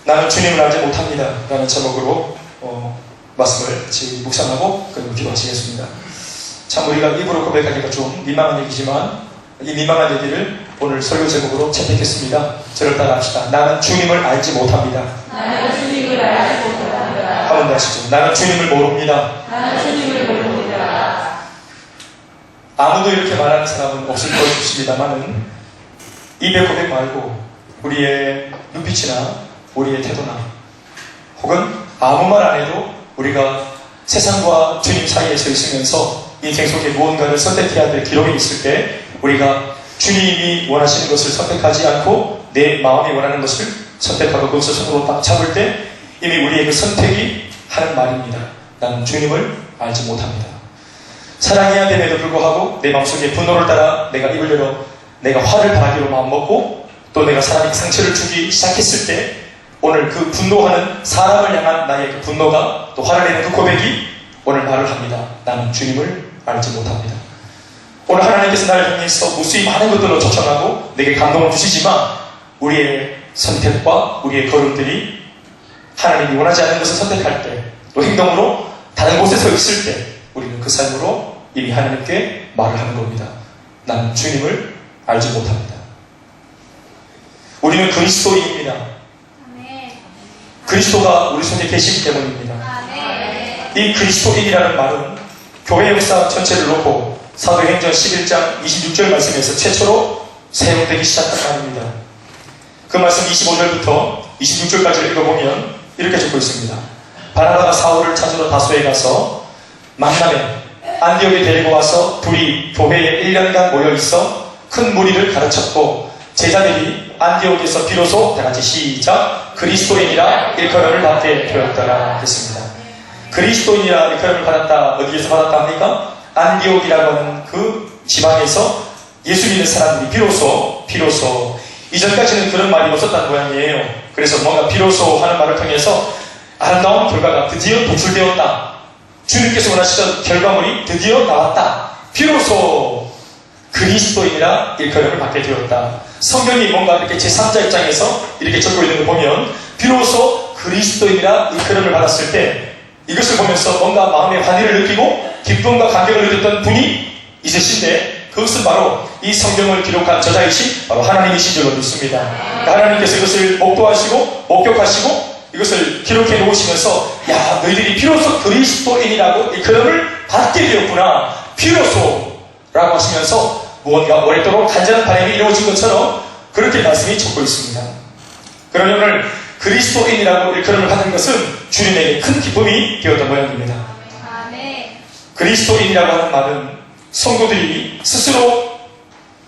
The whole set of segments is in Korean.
나는 주님을 알지 못합니다 라는 제목으로 말씀을 지금 묵상하고 그리고 기도하시겠습니다. 참 우리가 입으로 고백하기가 좀 민망한 얘기지만 이 민망한 얘기를 오늘 설교 제목으로 채택했습니다. 저를 따라합시다. 나는 주님을 알지 못합니다. 나는 주님을 알지 못합니다. 한번 더 하시죠. 나는 주님을 모릅니다. 나는 주님을 모릅니다. 아무도 이렇게 말하는 사람은 없을 것입니다만은 입의 고백 말고 우리의 눈빛이나 우리의 태도나 혹은 아무 말 안 해도 우리가 세상과 주님 사이에 서 있으면서 인생 속에 무언가를 선택해야 될 기록이 있을 때 우리가 주님이 원하시는 것을 선택하지 않고 내 마음이 원하는 것을 선택하고 그것을 손으로 딱 잡을 때 이미 우리에게 선택이 하는 말입니다. 나는 주님을 알지 못합니다. 사랑해야 됨에도 불구하고 내 마음속에 분노를 따라 내가 입을 열어 내가 화를 바라기로 마음먹고 또 내가 사람에게 상처를 주기 시작했을 때 오늘 그 분노하는 사람을 향한 나의 그 분노가 또 화를 내는 그 고백이 오늘 말을 합니다. 나는 주님을 알지 못합니다. 오늘 하나님께서 나를 향해서 무수히 많은 것들로 초청하고 내게 감동을 주시지만 우리의 선택과 우리의 걸음들이 하나님이 원하지 않는 것을 선택할 때 또 행동으로 다른 곳에 서 있을 때 우리는 그 삶으로 이미 하나님께 말을 하는 겁니다. 나는 주님을 알지 못합니다. 우리는 그리스도인입니다. 그리스도가 우리 속에 계시기 때문입니다. 이 그리스도인이라는 말은 교회 역사 전체를 놓고 사도행전 11장 26절 말씀에서 최초로 사용되기 시작한 말입니다. 그 말씀 25절부터 26절까지 읽어보면 이렇게 적고 있습니다. 바나바가 사울을 찾으러 다소에 가서 만남에 안디옥에 데리고 와서 둘이 교회에 1년간 모여있어 큰 무리를 가르쳤고 제자들이 안디옥에서 비로소 다같이 시작 그리스도인이라 일컬음을 받게 되었더라 했습니다. 그리스도인이라 일컬음을 받았다. 어디에서 받았다 합니까? 안디옥이라고 하는 그 지방에서 예수 믿는 사람들이 비로소 이전까지는 그런 말이 없었다는 모양이에요. 그래서 뭔가 비로소 하는 말을 통해서 아름다운 결과가 드디어 도출되었다. 주님께서 원하시던 결과물이 드디어 나왔다. 비로소 그리스도인이라 일컬음을 받게 되었다. 성경이 뭔가 이렇게 제3자 입장에서 이렇게 적고 있는 걸 보면 비로소 그리스도인이라 일컬음을 받았을 때 이것을 보면서 뭔가 마음의 환희를 느끼고 기쁨과 감격을 느꼈던 분이 있으신데 그것은 바로 이 성경을 기록한 저자이신 바로 하나님이신 줄로 믿습니다. 하나님께서 이것을 목도하시고 목격하시고 이것을 기록해 놓으시면서 야 너희들이 비로소 그리스도인이라고 일컬음을 받게 되었구나. 비로소 라고 하시면서 무언가 오랫도록 간절한 바람이 이루어진 것처럼 그렇게 말씀이 적고 있습니다. 그러면 오늘 그리스도인이라고 일컬음을 받은 것은 주님에게 큰 기쁨이 되었던 모양입니다. 그리스도인이라고 하는 말은 성도들이 스스로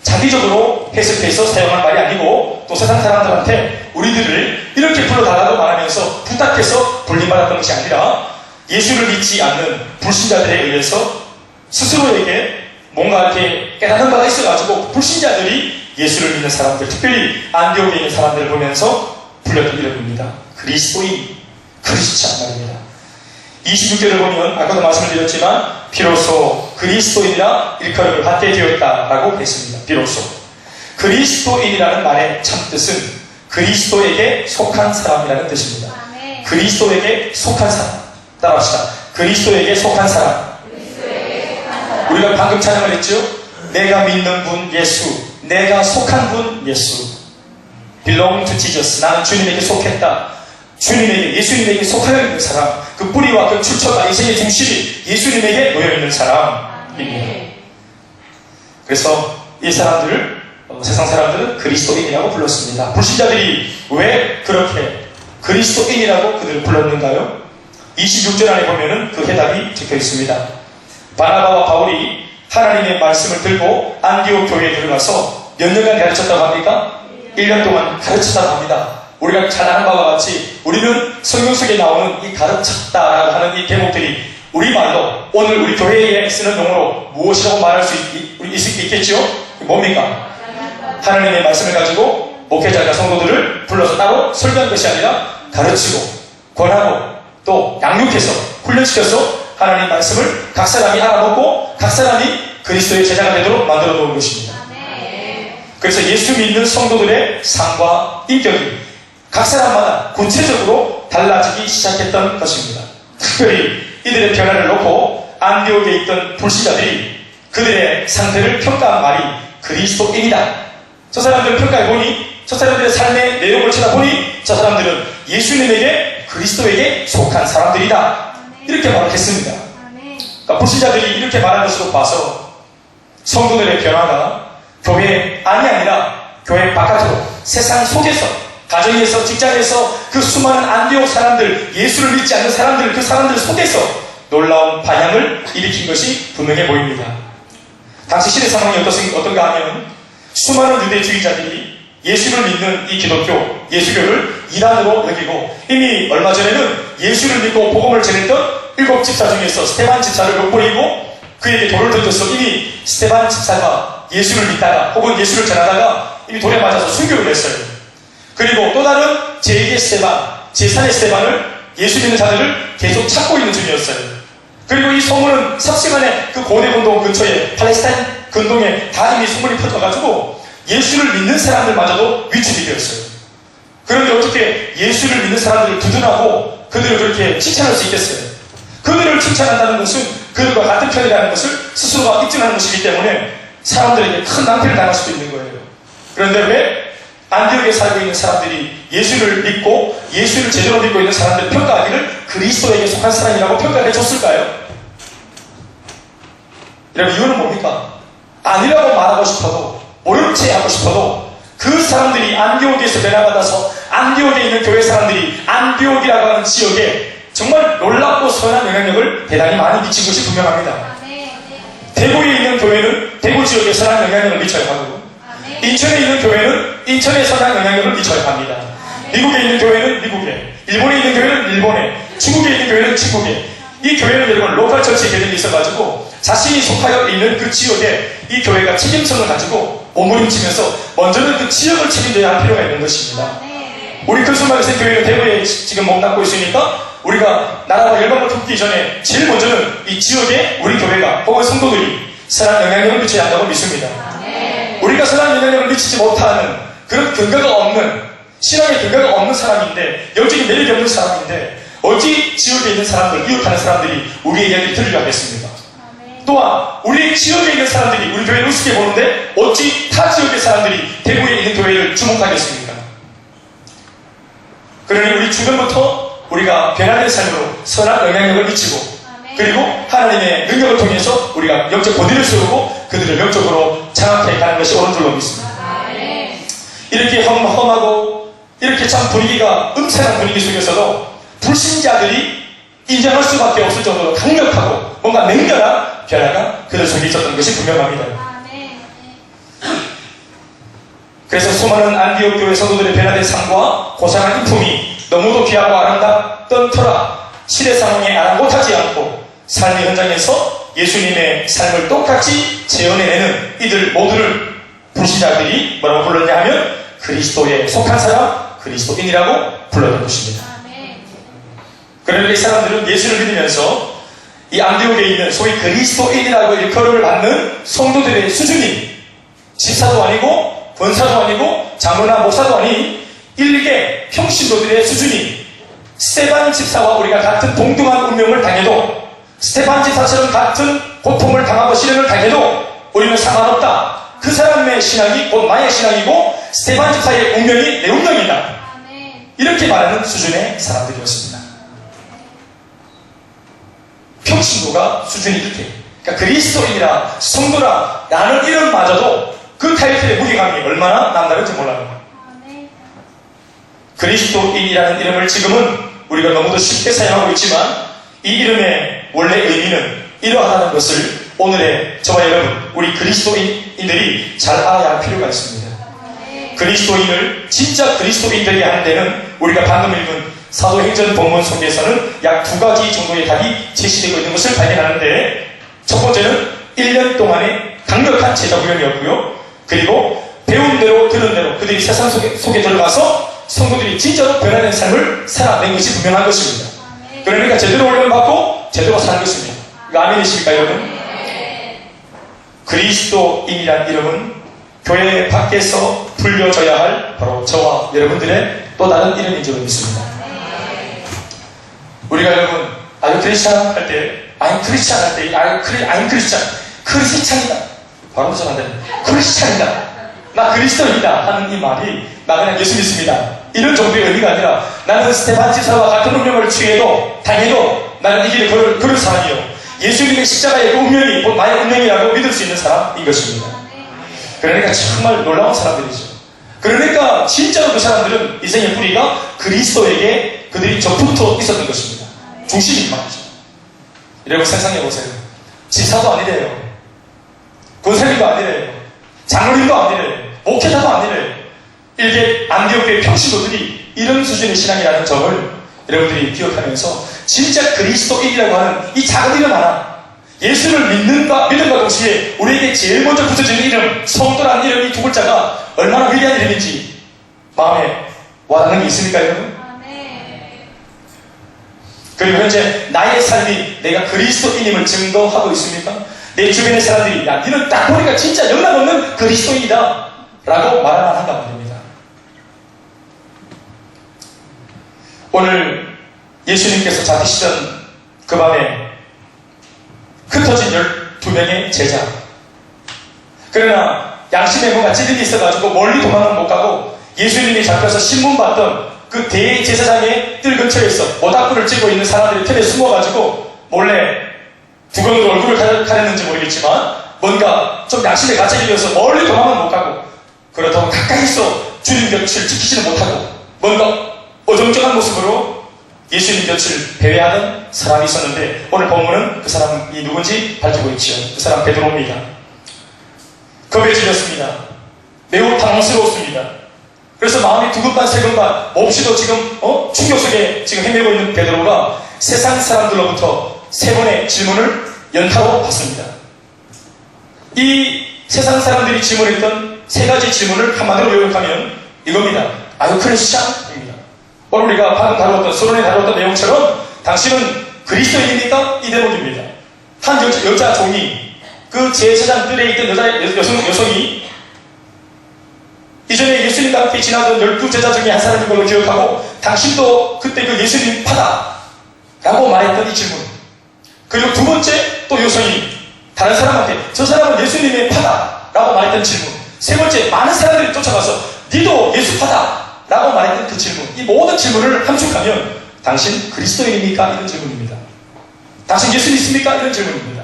자기적으로 해석해서 사용한 말이 아니고 또 세상 사람들한테 우리들을 이렇게 불러달라고 말하면서 부탁해서 불림받았던 것이 아니라 예수를 믿지 않는 불신자들에 의해서 스스로에게 뭔가 이렇게 깨닫는 바가 있어가지고 불신자들이 예수를 믿는 사람들, 특별히 안디옥에 있는 사람들을 보면서 불렸던 이름입니다. 그리스도인, 크리스찬 말입니다. 26절을 보면 아까도 말씀을 드렸지만 비로소 그리스도인이라 일컬음을 받게 되었다라고 했습니다. 비로소 그리스도인이라는 말의 참뜻은 그리스도에게 속한 사람이라는 뜻입니다. 그리스도에게 속한 사람 따라합시다. 그리스도에게 속한 사람. 우리가 방금 찬양을 했죠? 내가 믿는 분 예수, 내가 속한 분 예수. belong to Jesus. 나는 주님에게 속했다. 주님에게, 예수님에게 속하여 있는 사람, 그 뿌리와 그 출처가 인생의 중심이 예수님에게 놓여있는 사람입니다. 그래서 이 사람들을 세상 사람들은 그리스도인이라고 불렀습니다. 불신자들이 왜 그렇게 그리스도인이라고 그들을 불렀는가요? 26절 안에 보면은 그 해답이 적혀 있습니다. 바나바와 바울이 하나님의 말씀을 들고 안디옥 교회에 들어가서 몇 년간 가르쳤다고 합니까? 1년 동안 가르쳤다고 합니다. 우리가 잘 아는 바와 같이 우리는 성경 속에 나오는 이 가르쳤다라고 하는 이 대목들이 우리말로 오늘 우리 교회에 쓰는 용어로 무엇이라고 말할 수 있겠죠? 뭡니까? 하나님의 말씀을 가지고 목회자나 성도들을 불러서 따로 설교한 것이 아니라 가르치고 권하고 또 양육해서 훈련시켜서 하나님 말씀을 각 사람이 알아먹고 각 사람이 그리스도의 제자가 되도록 만들어 놓은 것입니다. 그래서 예수 믿는 성도들의 삶과 인격이 각 사람마다 구체적으로 달라지기 시작했던 것입니다. 특별히 이들의 변화를 놓고 안디옥에 있던 불신자들이 그들의 상태를 평가한 말이 그리스도인이다. 저 사람들을 평가해보니, 저 사람들의 삶의 내용을 쳐다보니 저 사람들은 예수님에게, 그리스도에게 속한 사람들이다. 이렇게 말을 했습니다. 그러니까 불신자들이 이렇게 말한 것으로 봐서 성도들의 변화가 교회 안이 아니라 교회 바깥으로, 세상 속에서, 가정에서, 직장에서 그 수많은 안디옥 사람들, 예수를 믿지 않는 사람들, 그 사람들 속에서 놀라운 반향을 일으킨 것이 분명해 보입니다. 당시 시대 상황이 어떤가 하면 수많은 유대주의자들이 예수를 믿는 이 기독교, 예수교를 이단으로 여기고, 이미 얼마 전에는 예수를 믿고 복음을 전했던 7 집사 중에서 스테반 집사를 욕보이고 그에게 돌을 던져서 이미 스테반 집사가 예수를 믿다가 혹은 예수를 전하다가 이미 돌에 맞아서 순교를 했어요. 그리고 또 다른 제2의 스테반, 제3의 스테반을 예수 믿는 자들을 계속 찾고 있는 중이었어요. 그리고 이 소문은 삽시간에 그 고대 근동 근처에 팔레스타인 근동에 다 이미 소문이 퍼져가지고 예수를 믿는 사람들마저도 위축이 되었어요. 그런데 어떻게 예수를 믿는 사람들을 두둔하고 그들을 그렇게 칭찬할 수 있겠어요? 그들을 칭찬한다는 것은 그들과 같은 편이라는 것을 스스로가 입증하는 것이기 때문에 사람들에게 큰 낭패를 당할 수도 있는 거예요. 그런데 왜 안디옥에 살고 있는 사람들이 예수를 믿고 예수를 제대로 믿고 있는 사람들을 평가하기를 그리스도에게 속한 사람이라고 평가해 줬을까요? 여러분, 이유는 뭡니까? 아니라고 말하고 싶어도, 모른 채 하고 싶어도 그 사람들이 안디옥에서 변화받아서 안디옥에 있는 교회 사람들이 안디옥이라고 하는 지역에 정말 놀랍고 선한 영향력을 대단히 많이 미친 것이 분명합니다. 대구에 있는 교회는 대구 지역에 선한 영향력을 미쳐야 하고, 인천에 있는 교회는 인천에 선한 영향력을 미쳐야 합니다. 미국에 있는 교회는 미국에, 일본에 있는 교회는 일본에, 중국에 있는 교회는 중국에. 이 교회는 여러분 로컬 처치 개념이 있어가지고 자신이 속하여 있는 그 지역에 이 교회가 책임성을 가지고 몸부림치면서 먼저는 그 지역을 책임져야 할 필요가 있는 것입니다. 우리 큰순방에서 교회는 대구에 지금 몸담고 있으니까 우리가 나라가 열방을 품기 전에 제일 먼저는 이 지역에 우리 교회가 혹은 성도들이 선한 영향력을 미쳐야 한다고 믿습니다. 우리가 선한 영향력을 미치지 못하는 그런 근거가 없는, 신앙의 근거가 없는 사람인데, 영적인 매력이 없는 사람인데 어찌 지역에 있는 사람들, 이웃하는 사람들이 우리의 이야기를 들으려 하겠습니까? 또한 우리 지역에 있는 사람들이 우리 교회를 우습게 보는데 어찌 타 지역의 사람들이 대구에 있는 교회를 주목하겠습니까? 그러니 우리 주변부터 우리가 변화된 삶으로 선한 영향력을 미치고, 그리고 하나님의 능력을 통해서 우리가 영적 권위를 세우고 그들을 영적으로 장악해 가는 것이 옳은 줄로 믿습니다. 이렇게 험하고 이렇게 참 분위기가 음산한 분위기 속에서도 불신자들이 인정할 수밖에 없을 정도로 강력하고 뭔가 맹렬한 변화가 그들 속에 있었던 것이 분명합니다. 그래서 수많은 안디옥 교회 성도들의 변화된 삶과 고상한 인품이 너무도 귀하고 아름답던 터라 시대 상황에 아랑곳하지 않고 삶의 현장에서 예수님의 삶을 똑같이 재현해내는 이들 모두를 불신자들이 뭐라고 불렀냐 하면 그리스도에 속한 사람, 그리스도인이라고 불렀던 것입니다. 그런데 이 사람들은 예수를 믿으면서 이 안디옥에 있는 소위 그리스도인이라고 일컬음을 받는 성도들의 수준이 집사도 아니고 권사도 아니고 장로나 목사도 아닌 일개 평신도들의 수준이 스테반 집사와 우리가 같은 동등한 운명을 당해도, 스테반 집사처럼 같은 고통을 당하고 시련을 당해도 우리는 상관없다. 그 사람의 신앙이 곧 나의 신앙이고 스테반 집사의 운명이 내 운명이다. 이렇게 말하는 수준의 사람들이었습니다. 평신도가 수준이 이렇게, 그러니까 그리스도인이라 성도라 라는 이름마저도 그 타이틀의 무게감이 얼마나 남다른지 몰라요. 그리스도인이라는 이름을 지금은 우리가 너무도 쉽게 사용하고 있지만 이 이름의 원래 의미는 이러하다는 것을 오늘의 저와 여러분, 우리 그리스도인들이 잘 알아야 할 필요가 있습니다. 그리스도인을 진짜 그리스도인 되게 하는 데는 우리가 방금 읽은 사도행전 본문 속에서는 약 2가지 정도의 답이 제시되고 있는 것을 발견하는데, 첫 번째는 1년 동안의 강력한 제자 훈련이었고요. 그리고 배운 대로 들은 대로 그들이 세상 속에 들어가서 성도들이 진짜로 변화된 삶을 살아낸 것이 분명한 것입니다. 그러니까 제대로 훈련을 받고 제대로 사는 것입니다. 이거 아멘이십니까 여러분? 그리스도인이란 이름은 교회 밖에서 불려져야 할 바로 저와 여러분들의 또 다른 이름인 줄로 믿습니다. 우리가 여러분 아유 크리스찬 할 때 아임 크리스찬 할 때 아임 크리스찬 크리스찬이다 바로 전한다 크리스찬이다 나 그리스도인이다 하는 이 말이 나 그냥 예수 믿습니다 이런 정도의 의미가 아니라 나는 스테반 지사와 같은 운명을 취해도 당해도 나는 이 길을 걸을 사람이요 예수님의 십자가의 그 운명이 곧 나의 운명이라고 믿을 수 있는 사람인 것입니다. 그러니까 정말 놀라운 사람들이죠. 그러니까 진짜로 그 사람들은 인생의 뿌리가 그리스도에게 그들이 저부터 있었던 것입니다. 중심이 말이죠. 여러분 상상해 보세요. 지사도 아니래요. 권사님도 아니래요. 장로님도 아니래요. 목회자도 아니래요. 이렇게 안디옥교의 평신도들이 이런 수준의 신앙이라는 점을 여러분들이 기억하면서 진짜 그리스도인이라고 하는 이 작은 이름 하나 예수를 믿음과 동시에 우리에게 제일 먼저 붙여지는 이름 성도라는 이름 이 두 글자가 얼마나 위대한 이름인지 마음에 와닿는 게 있습니까 여러분? 그리고 현재 나의 삶이 내가 그리스도인임을 증거하고 있습니까? 내 주변의 사람들이 야 니는 딱 보니까 진짜 영락없는 그리스도인이다 라고 말하면 한단 말입니다. 오늘 예수님께서 잡히시던 그 밤에 흩어진 12명의 제자 그러나 양심에 뭔가 찌들이 있어가지고 멀리 도망은 못 가고 예수님이 잡혀서 신문 받던 그 대제사장의 뜰 근처에서 모닥불을 찌고 있는 사람들이 틈에 숨어가지고 몰래 두건으로 얼굴을 가렸는지 모르겠지만 뭔가 좀 양심에 갇혀 들려서 멀리 도망은 못 가고 그렇다고 가까이서 주님 곁을 지키지는 못하고 뭔가 어정쩡한 모습으로 예수님 곁을 배회하는 사람이 있었는데 오늘 본문은 그 사람이 누군지 밝히고 있죠. 그 사람 베드로입니다. 겁에 질렸습니다. 매우 당황스러웠습니다. 그래서 마음이 두근반 세근반 몹시도 지금 충격 속에 지금 헤매고 있는 베드로가 세상 사람들로부터 세 번의 질문을 연타로 받습니다. 이 세상 사람들이 질문했던 세 가지 질문을 한마디로 요약하면 이겁니다. 아유 크리스찬입니다. 오늘 우리가 방금 다루었던 서론에 다루었던 내용처럼 당신은 그리스도인입니까? 이 대목입니다. 한 여자 종이 그 제사장 뜰에 있던 여성이 이전에 예수님과 함께 지나던 12제자 중에 한 사람인 걸로 기억하고 당신도 그때 그 예수님 파다 라고 말했던 이 질문 그리고 두 번째 또 여성이 다른 사람한테 저 사람은 예수님의 파다 라고 말했던 질문 세 번째 많은 사람들이 쫓아가서 니도 예수 파다 라고 말했던 그 질문 이 모든 질문을 함축하면 당신 그리스도인입니까? 이런 질문입니다. 당신 예수 믿습니까? 이런 질문입니다.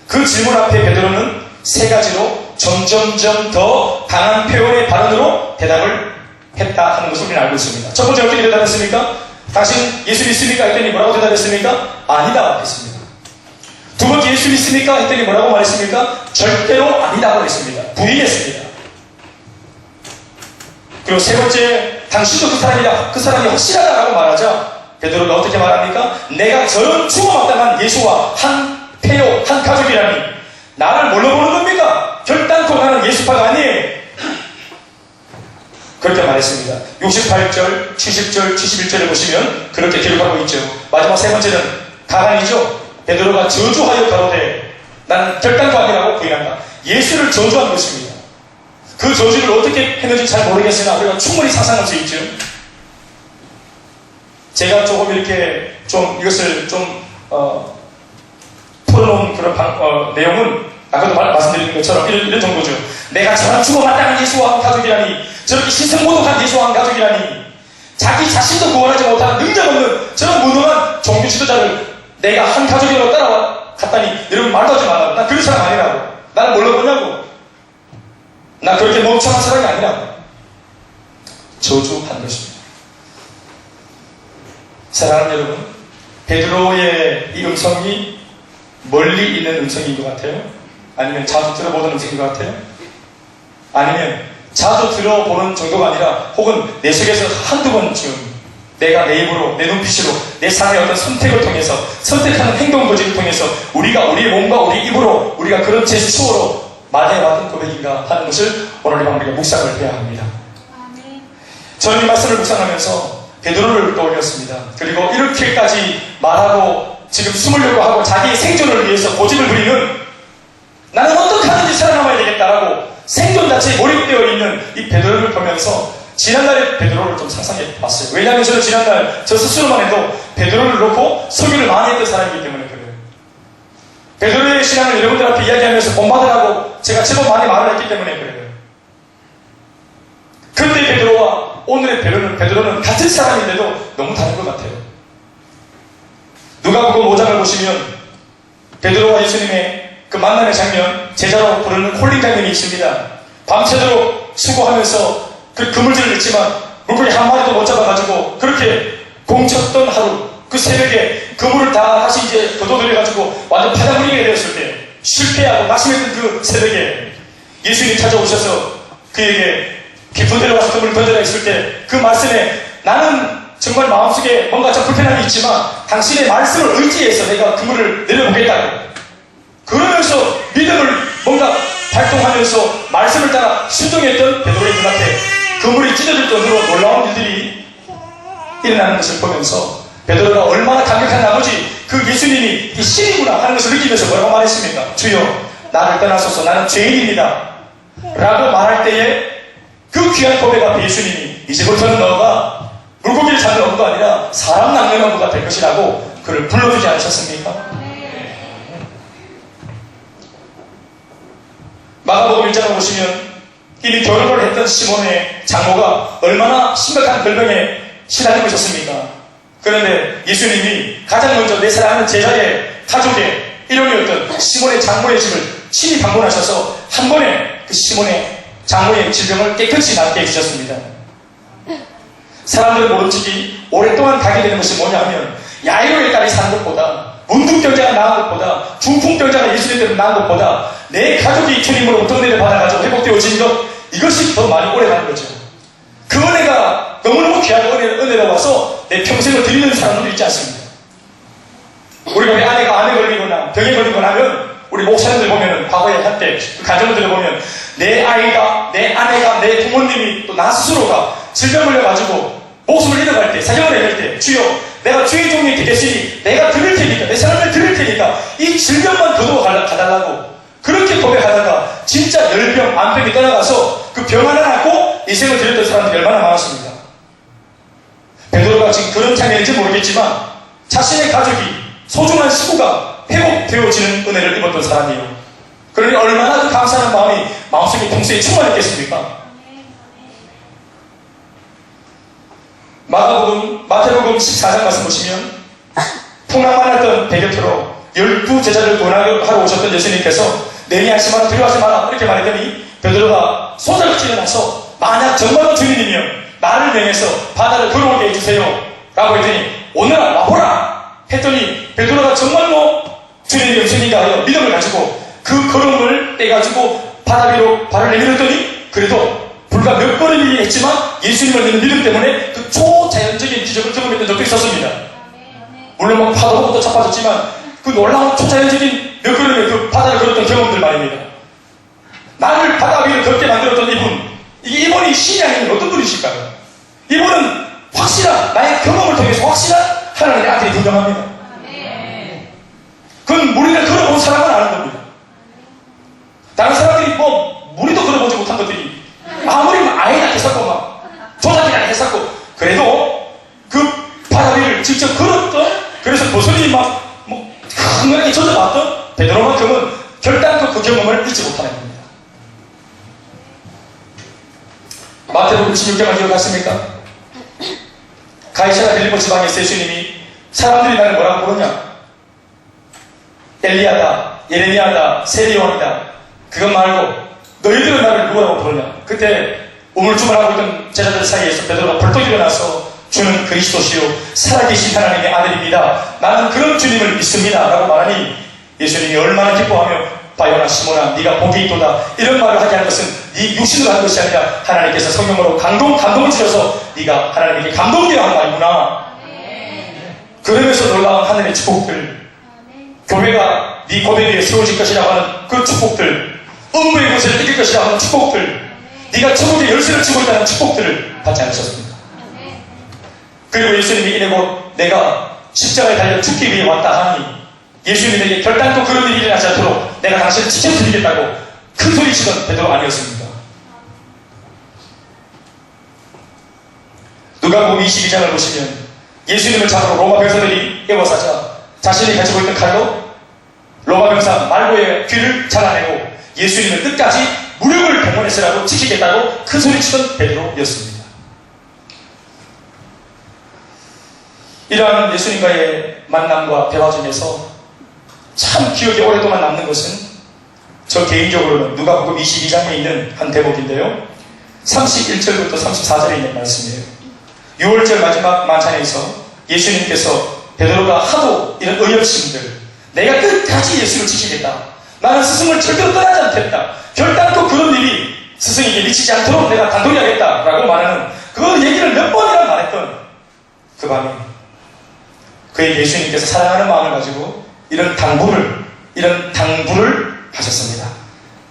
그 질문 앞에 베드로는 세 가지로 점점점 더 강한 표현의 발언으로 대답을 했다 하는 것을 우리는 알고 있습니다. 첫 번째 어떻게 대답했습니까? 당신 예수 믿습니까? 했더니 뭐라고 대답했습니까? 아니다 했습니다. 두 번째 예수 믿습니까? 했더니 뭐라고 말했습니까? 절대로 아니다고 했습니다. 부인했습니다. 그리고 세 번째 당신도 그 사람이 확실하다라고 말하자 베드로가 어떻게 말합니까? 내가 저런 죽어마땅한 예수와 한 폐요 한 가족이라니 나를 뭘로 보는 겁니까? 결단코 나는 예수파가 아니에요. 그렇게 말했습니다. 68절, 70절, 71절에 보시면 그렇게 기록하고 있죠. 마지막 세 번째는 가관이죠. 베드로가 저주하여 가로되 나는 결단코 아니라고 부인한다. 예수를 저주한 것입니다. 그 저주를 어떻게 했는지 잘 모르겠으나 우리가 충분히 상상할 수 있죠. 제가 조금 이렇게 좀 이것을 좀 풀어놓은 그런 내용은 아까도 말씀드린 것처럼 이런 정도죠. 내가 저런 죽어마땅한 예수와 한 가족이라니 저렇게 신성모독한 예수와 한 가족이라니 자기 자신도 구원하지 못하는 능력없는 저런 무능한 종교 지도자를 내가 한 가족이라고 따라갔다니 여러분 말도 하지 말라고. 난 그런 사람 아니라고. 나를 뭘로 보냐고. 나 그렇게 멍청한 사람이 아니라고. 저주한 것입니다. 사랑하는 여러분, 베드로의 이 음성이 멀리 있는 음성인 것 같아요? 아니면 자주 들어보는 음성인 것 같아요? 아니면 자주 들어보는 정도가 아니라 혹은 내 속에서 한두 번쯤 내가 내 입으로, 내 눈빛으로, 내 삶의 어떤 선택을 통해서 선택하는 행동 고지를 통해서 우리가 우리의 몸과 우리 입으로 우리가 그런 제스처로 말해왔던 고백인가 하는 것을 오늘 이 밤 우리가 묵상을 해야 합니다. 저는 이 말씀을 묵상하면서 베드로를 떠올렸습니다. 그리고 이렇게까지 말하고 지금 숨으려고 하고 자기의 생존을 위해서 고집을 부리는 나는 어떻게 하든지 살아남아야 되겠다라고 생존 자체에 몰입되어 있는 이 베드로를 보면서 지난날의 베드로를 좀 상상해 봤어요. 왜냐하면 저는 지난날 저 스스로만 해도 베드로를 놓고 설교를 많이 했던 사람이기 때문에 그래요. 베드로의 신앙을 여러분들 앞에 이야기하면서 본받으라고 제가 제법 많이 말을 했기 때문에 그래요. 그때 베드로와 오늘의 베드로는 같은 사람인데도 너무 다른 것 같아요. 누가복음 5장을 보시면 베드로와 예수님의 그 만남의 장면, 제자로 부르는 콜링 장면이 있습니다. 밤새도록 수고하면서 그 그물질을 냈지만 물고기 한 마리도 못 잡아가지고 그렇게 공쳤던 하루, 그 새벽에 그물을 다 다시 이제 걷어들여가지고 완전 파장물이게 되었을 때 실패하고 낙심했던 그 새벽에 예수님이 찾아오셔서 그에게 깊은 데로 가서 그물을 던져라 했을 때 그 말씀에 나는 정말 마음속에 뭔가 좀 불편함이 있지만 당신의 말씀을 의지해서 내가 그물을 내려보겠다고 그러면서 믿음을 뭔가 발동하면서 말씀을 따라 순종했던 베드로의 눈앞에 그물이 찢어질 정도로 놀라운 일들이 일어나는 것을 보면서 베드로가 얼마나 감격한 나머지 그 예수님이 이 신이구나 하는 것을 느끼면서 뭐라고 말했습니까? 주여 나를 떠나소서 나는 죄인입니다 라고 말할 때에 그 귀한 고백 앞에 예수님이 이제부터는 너가 물고기를 잡는 어부가 아니라 사람 낚는 어부가 될 것이라고 그를 불러주지 않으셨습니까? 마가복음 1장을 보시면 이미 결혼을 했던 시몬의 장모가 얼마나 심각한 결병에 시달리고 있었습니까? 그런데 예수님이 가장 먼저 내 사랑하는 제자의 가족의 일원이었던 시몬의 장모의 집을 친히 방문하셔서 한 번에 그 시몬의 장모의 질병을 깨끗이 낫게 해주셨습니다. 사람들은 모름지기 오랫동안 가게 되는 것이 뭐냐 하면 야이로의 딸이 사는 것보다 문둥병자가 나은 것보다 중풍병자가 예수님대로 나은 것보다 내 가족이 주님으로부터 은혜를 받아가지고 회복되어진 것 이것이 더 많이 오래가는 거죠. 그 은혜가 너무너무 귀한 은혜로 와서 내 평생을 드리는 사람들도 있지 않습니까? 우리가 왜 아내가 암에 걸리거나 병에 걸리거나 하면 우리 목사님들 보면은 과거에 한때 그 가정들을 보면 내 아이가 내 아내가 내 부모님이 또 나 스스로가 질병 걸려가지고 목숨을 잃어갈 때 사경을 해낼 때 주여 내가 주의 종이 되겠으니 내가 드릴 테니까 내 사랑을 드릴 테니까 이 질병만 거두어 가달라고 그렇게 고백하다가 진짜 열병 암병이 떠나가서 그 병 하나 낳고 인생을 드렸던 사람들이 얼마나 많았습니다. 베드로가 지금 그런 장면인지 모르겠지만 자신의 가족이 소중한 식구가 회복되어지는 은혜를 입었던 사람이에요. 그러니 얼마나 그 감사하는 마음이 마음속에 평소에 충만했겠습니까? 마태복음 14장 말씀 보시면 풍랑만 했던 배곁으로 12제자를 구원하러 오셨던 예수님께서 내니 하지 마라 두려워하지 마라 이렇게 말했더니 베드로가 소절을 일어나서 만약 정말로 주님이면 나를 명해서 바다를 걸어오게 해주세요 라고 했더니 오늘아 와보라 했더니 베드로가 정말로 주님의 음성인가 하여 믿음을 가지고 그 걸음을 떼가지고 바다 위로 발을 내밀었더니 그래도 불과 몇 걸음이 했지만 예수님을 믿는 믿음 때문에 그 초자연적인 기적을 경험했던 적도 있었습니다. 물론 뭐 파도도 잡아졌지만 그 놀라운 초자연적인 몇 걸음의 그 바다를 걸었던 경험들 말입니다. 나를 바다 위를 걷게 만들었던 이분이 신이 아니면 어떤 분이실까요? 이분은 확실한 나의 경험을 통해서 확실한 하나님의 아들이 분명합니다. 그건 무리를 걸어본 사람은 아는 겁니다. 다른 사람들이 뭐 무리도 걸어보지 못한 것들이 아무리 아이나 했었고 막 조작이나 했었고 그래도 그 바다 위를 직접 걸었던 그래서 보선이 막 뭐 강하게 젖어봤던 베드로만큼은 결단코 그 경험을 잊지 못하는 겁니다. 마태복음 16장을 기억하십니까? 가이사랴 빌립보 지방에서 예수님이 사람들이 나를 뭐라고 부르냐? 엘리야다, 예레미야다, 세리온이다. 그것 말고 너희들은 나를 누구라고 부르냐? 그때 우물쭈물하고 있던 제자들 사이에서 베드로가 벌떡 일어나서 주는 그리스도시요 살아계신 하나님의 아들입니다. 나는 그런 주님을 믿습니다. 라고 말하니 예수님이 얼마나 기뻐하며 바요나 시몬아 네가 복이 있도다. 이런 말을 하게 한 것은 네 육신으로 한 것이 아니라 하나님께서 성령으로 감동을 주셔서 네가 하나님에게 감동되어 한 말이구나. 그러면서 놀라운 하늘의 축복들 교회가 네 고백 위에 세워질 것이라고 하는 그 축복들 음부의 것을 이길 것이라고 하는 축복들 네가 천국의 열쇠를 쥐고 있다는 축복들을 받지 않으셨습니다. 그리고 예수님이 이래고 내가 십자가에 달려 죽기 위해 왔다 하니 예수님에게 결단코 그런 일이 일어나지 않도록 내가 당신을 지켜드리겠다고 큰 소리 치던 베드로 아니었습니다. 누가복음 22장을 보시면 예수님을 잡으러 로마 병사들이 에워싸자 자신이 가지고 있던 칼로 로마 병사 말고의 귀를 잘라내고 예수님을 끝까지 무력을 동원해서라도 지키겠다고 큰 소리치던 베드로였습니다. 이러한 예수님과의 만남과 대화 중에서 참 기억에 오랫동안 남는 것은 저 개인적으로는 누가복음 22장에 있는 한 대목인데요. 31절부터 34절에 있는 말씀이에요. 6월절 마지막 만찬에서 예수님께서 베드로가 하도 이런 의협심들, 내가 끝까지 예수를 지키겠다, 나는 스승을 절대로 떠나지 않겠다, 결단코 그런 일이 스승에게 미치지 않도록 내가 단독히 하겠다 라고 말하는 그 얘기를 몇 번이나 말했던 그 밤에 그의 예수님께서 사랑하는 마음을 가지고 이런 당부를 하셨습니다.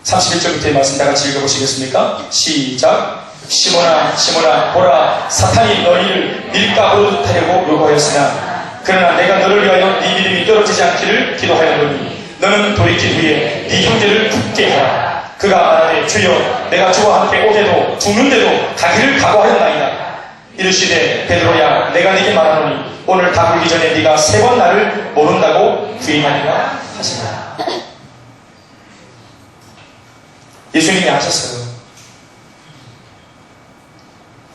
31절부터의 말씀 다 같이 읽어보시겠습니까? 시작. 시몬아 시몬아 보라, 사탄이 너희를 밀가루로 타려고 요구하였으나 그러나 내가 너를 위하여 네 믿음이 떨어지지 않기를 기도하였노니 너는 돌이킨 후에 네 형제를 굳게 하라. 그가 말하되 주여 내가 주와 함께 오게도 죽는데도 가기를 각오하였나이다. 이르시되 베드로야 내가 네게 말하노니 오늘 다 굴기 전에 네가 3번 나를 모른다고 부인하리라 하시나. 예수님이 아셨어요.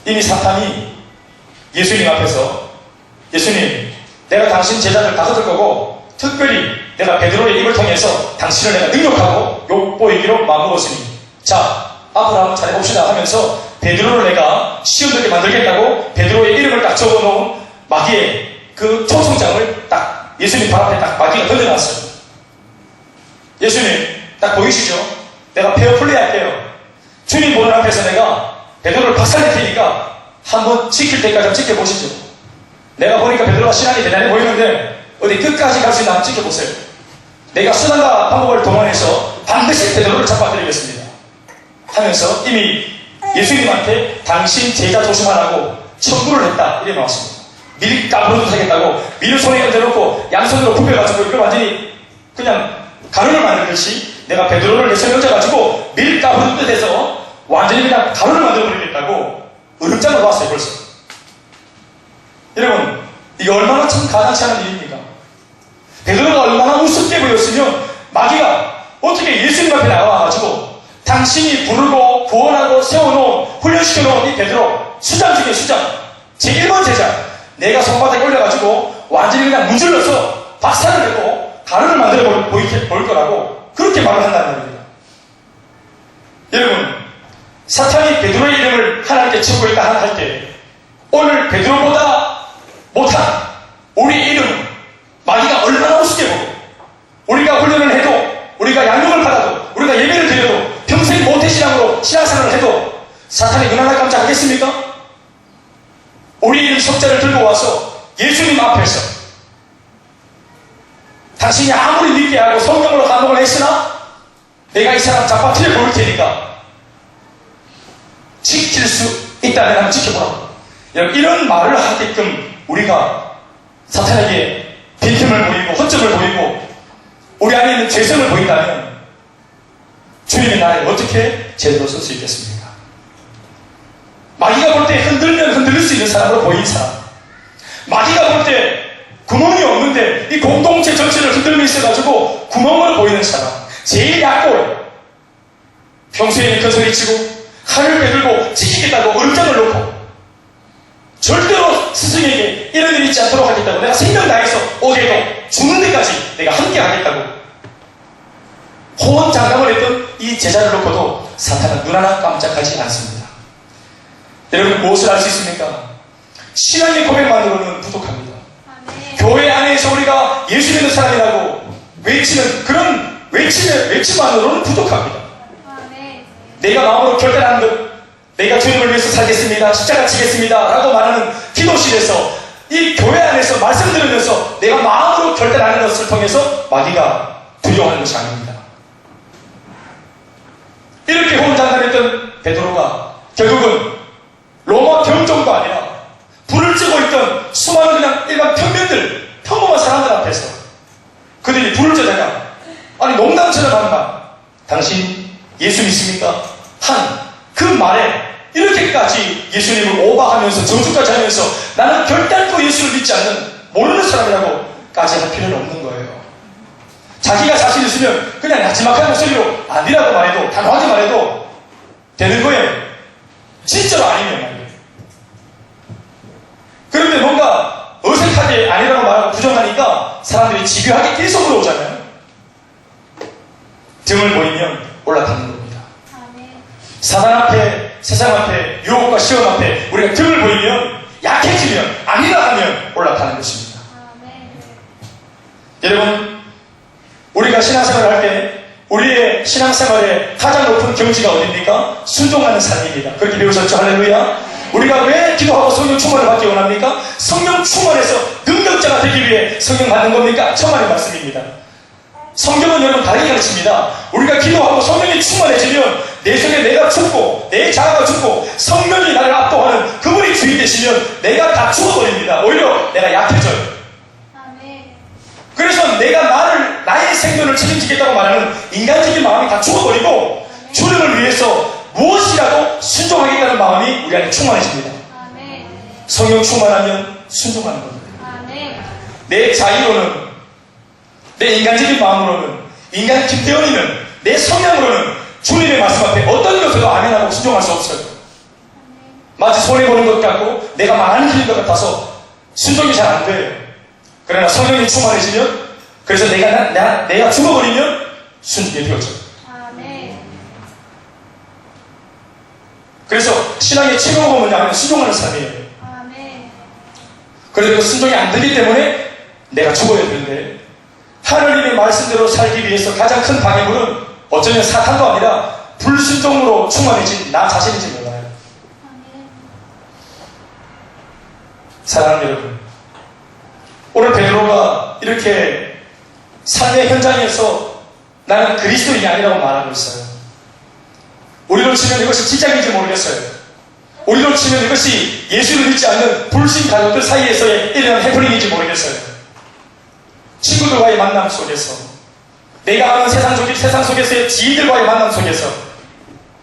이미 사탄이 예수님 앞에서 예수님 내가 당신 제자들 다 거둘 거고 특별히 내가 베드로의 입을 통해서 당신을 내가 능력하고 욕보이기로 마음먹었으니 자 앞으로 한번 잘해봅시다 하면서 베드로를 내가 시험되게 만들겠다고 베드로의 이름을 딱 적어놓은 마귀의 그 초청장을 딱 예수님 발 앞에 딱 마귀가 던져놨어요. 예수님 딱 보이시죠? 내가 페어플레이 할게요. 주님 보는 앞에서 내가 베드로를 박살낼 테니까 한번 지킬 때까지 한번 지켜보시죠. 내가 보니까 베드로가 신앙이 대단해 보이는데 어디 끝까지 갈 수 있나 한번 지켜보세요. 내가 수단과 방법을 동원해서 반드시 베드로를 잡아드리겠습니다 하면서 이미 예수님한테 당신 제자 조심하라고 청구를 했다 이래 나왔습니다. 밀 까부러도 하겠다고 밀을 손에 얹어놓고 양손으로 굽혀가지고 이걸 완전히 그냥 가루를 만들듯이 내가 베드로를 내 손에 얹어가지고 밀 까부러도 해서 완전히 그냥 가루를 만들어버리겠다고 으름장을 놨어요 벌써. 여러분 이게 얼마나 참 가당치 않은 일입니까? 베드로가 얼마나 우습게 보였으면 마귀가 어떻게 예수님 앞에 나와가지고 당신이 부르고 구원하고 세워놓은 훈련시켜놓은 이 베드로 수장 중에 수장 제1번 제자 내가 손바닥에 올려가지고 완전히 그냥 문질러서 박살을 내고 가루를 만들어 보일 거라고 그렇게 말을 한다는 겁니다. 여러분 사탄이 베드로의 이름을 하나님께 치고 있다 할 때 오늘 베드로보다 못한 우리 이름은 마귀가 얼마나 우습게 보고 우리가 훈련을 해도 우리가 양육을 받아도 우리가 예배를 드려도 평생 모태신앙으로 신앙생활을 해도 사탄이 눈 하나 깜짝하겠습니까? 우리 이름 석자를 들고 와서 예수님 앞에서 당신이 아무리 믿게 하고 성경으로 감동을 했으나 내가 이 사람 잡아뜨려 보일 테니까 지킬 수 있다면 한번 지켜보라고. 이런 말을 하게끔 우리가 사탄에게 빈틈을 보이고 허점을 보이고 우리 안에 있는 죄성을 보인다면 주님의 날에 어떻게 제대로 쓸 수 있겠습니까? 마귀가 볼 때 흔들면 흔들릴 수 있는 사람으로 보이는 사람, 마귀가 볼 때 구멍이 없는데 이 공동체 전체를 흔들고 있어가지고 구멍으로 보이는 사람, 제일 얕고요. 평소에는 큰 소리치고 칼을 빼들고 지키겠다고 으름장을 놓고 절대로 스승에게 이런 일이 있지 않도록 하겠다고 내가 생명 다해서 오게도 죽는 데까지 내가 함께 하겠다고 호언장담을 했던 이 제자를 놓고도 사탄은 눈 하나 깜짝하지 않습니다. 여러분 무엇을 알 수 있습니까? 신앙의 고백만으로는 부족합니다. 교회 안에서 우리가 예수 믿는 사람이라고 외치는 그런 외침만으로는 부족합니다. 내가 마음으로 결단하는 것, 내가 주님을 위해서 살겠습니다, 십자가 지겠습니다 라고 말하는 기도실에서 이 교회 안에서 말씀 들으면서 내가 마음으로 결단하는 것을 통해서 마귀가 두려워하는 것이 아닙니다. 이렇게 호언장담했던 베드로가 결국은 로마 병정도 아니라 불을 쬐고 있던 수많은 그냥 일반 평민들, 평범한 사람들 앞에서 그들이 불을 쬐다가 아니 농담처럼 하는 말, 당신 예수 믿습니까? 한 그 말에 이렇게까지 예수님을 노하하면서 저주까지 하면서 나는 결단코 예수를 믿지 않는 모르는 사람이라고까지 할 필요는 없는 거예요. 자기가 자신 있으면 그냥 나지막한 목소리로 아니라고 말해도, 단호하게 말해도 되는 거예요. 진짜로 아니면 말이에요. 그런데 뭔가 어색하게 아니라고 말하고 부정하니까 사람들이 집요하게 계속 물어오잖아요. 등을 보이면 올라타는 겁니다. 사단 앞에, 세상 앞에, 유혹과 시험 앞에 우리가 등을 보이면, 약해지면, 아니라 하면 올라타는 것입니다. 여러분, 우리가 신앙생활을 할 때 우리의 신앙생활의 가장 높은 경지가 어디입니까? 순종하는 삶입니다. 그렇게 배우셨죠? 할렐루야. 우리가 왜 기도하고 성령 충만을 받기 원합니까? 성령 충만해서 능력자가 되기 위해 성령 받는 겁니까? 천만의 말씀입니다. 성경은 여러분 다르게 가르칩니다. 우리가 기도하고 성령이 충만해지면 내 속에 내가 죽고 내 자아가 죽고 성령이 나를 압도하는 그분이 주인 되시면 내가 다 죽어버립니다. 오히려 내가 약해져요. 그래서 내가 나의 생존을 책임지겠다고 말하는 인간적인 마음이 다 죽어버리고 주님을 위해서 무엇이라도 순종하겠다는 마음이 우리 안에 충만해집니다. 성령 충만하면 순종하는 겁니다. 내 자의로는, 내 인간적인 마음으로는, 인간 김대원이는, 내 성향으로는 주님의 말씀 앞에 어떤 것에도 아멘하고 순종할 수 없어요. 마치 손해보는 것 같고 내가 망하는 길인 것 같아서 순종이 잘 안 돼요. 그러나 성령이 충만해지면, 그래서 내가 죽어버리면 순종이 되어져. 그래서 신앙의 최고가 뭐냐 하면 순종하는 삶이에요. 그런데 그 순종이 안 되기 때문에 내가 죽어야 되는데, 하나님의 말씀대로 살기 위해서 가장 큰 방해물은 어쩌면 사탄도 아니라 불순종으로 충만해진 나 자신인지 몰라요. 사랑하는 여러분, 오늘 베드로가 이렇게 삶의 현장에서 나는 그리스도인이 아니라고 말하고 있어요. 우리로 치면 이것이 직장인지 모르겠어요. 우리로 치면 이것이 예수를 믿지 않는 불신 가족들 사이에서의 일어난 해프닝인지 모르겠어요. 친구들과의 만남 속에서, 내가 아는 세상 속에서의 지인들과의 만남 속에서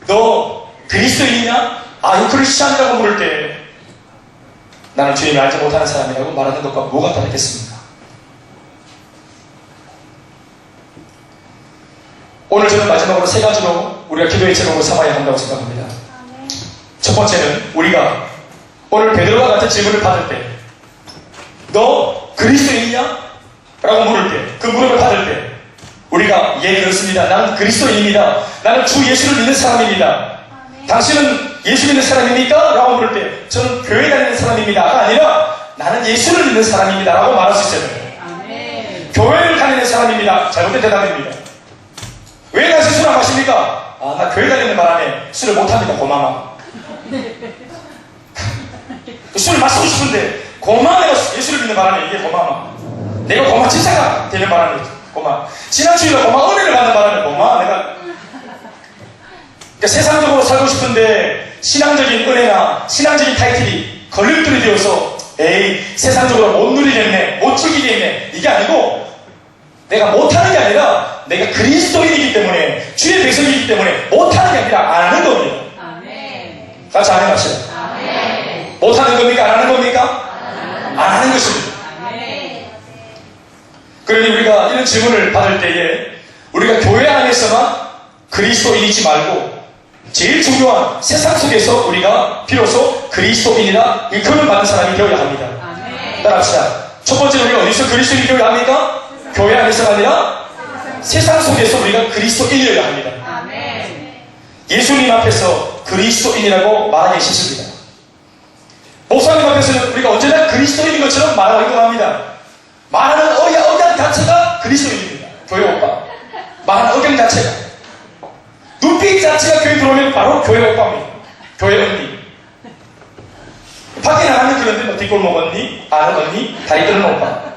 너 그리스도인이냐? 아, 크리스찬이라고 물을 때 나는 주님을 알지 못하는 사람이라고 말하는 것과 뭐가 다르겠습니까? 오늘 저는 마지막으로 세 가지로 우리가 기도의 제목을 삼아야 한다고 생각합니다. 첫 번째는 우리가 오늘 베드로와 같은 질문을 받을 때, 너 그리스도인이냐? 라고 물을 때, 그 물음을 받을 때 우리가 예 그렇습니다. 나는 그리스도인입니다. 나는 주 예수를 믿는 사람입니다. 당신은 예수 믿는 사람입니까? 라고 물을 때 저는 교회 다니는 사람입니다가 아니라 나는 예수를 믿는 사람입니다 라고 말할 수 있어요. 교회를 다니는 사람입니다. 잘못된 대답입니다. 왜 다시 술 안 마십니까? 아, 나 교회 다니는 바람에 술을 못합니다. 고마워. 술을 마시고 싶은데 고마워. 내가 예수를 믿는 바람에 이게 고마워. 내가 고마 집사가 되는 바람에 고마. 지난 주일에 고마 은혜를 받는 바람에 고마. 내가 그러니까 세상적으로 살고 싶은데 신앙적인 은혜나 신앙적인 타이틀이 걸림돌이 되어서 에이 세상적으로 못 누리겠네, 못 즐기겠네, 이게 아니고 내가 못하는 게 아니라 내가 그리스도인이기 때문에, 주의 백성이기 때문에 못하는 게 아니라 안 하는 겁니다. 아멘. 같이 아멘 합시다. 아멘. 못하는 겁니까? 안 하는 겁니까? 안 하는 것입니다. 아멘. 그러니 우리가 이런 질문을 받을 때에 우리가 교회 안에서만 그리스도인이지 말고 제일 중요한 세상 속에서 우리가 비로소 그리스도인이라 일컬음을 받는 사람이 되어야 합니다. 아멘. 따라합시다. 첫 번째, 우리가 어디서 그리스도인이 되어야 합니까? 교회 안에서가 아니라 세상 속에서 우리가 그리스도인이어야 합니다. 아멘. 예수님 앞에서 그리스도인이라고 말하기 싫습니다. 목사님 앞에서는 우리가 언제나 그리스도인인 것처럼 말하려고 합니다. 말하는 억양 자체가 그리스도인입니다. 교회 오빠. 말하는 억양 자체가. 눈빛 자체가 교회 들어오면 바로 교회 오빠입니다. 교회 언니. 밖에 나가면 그런데 뭐 뒷골 먹었니? 아는 언니? 다리 끄는 오빠.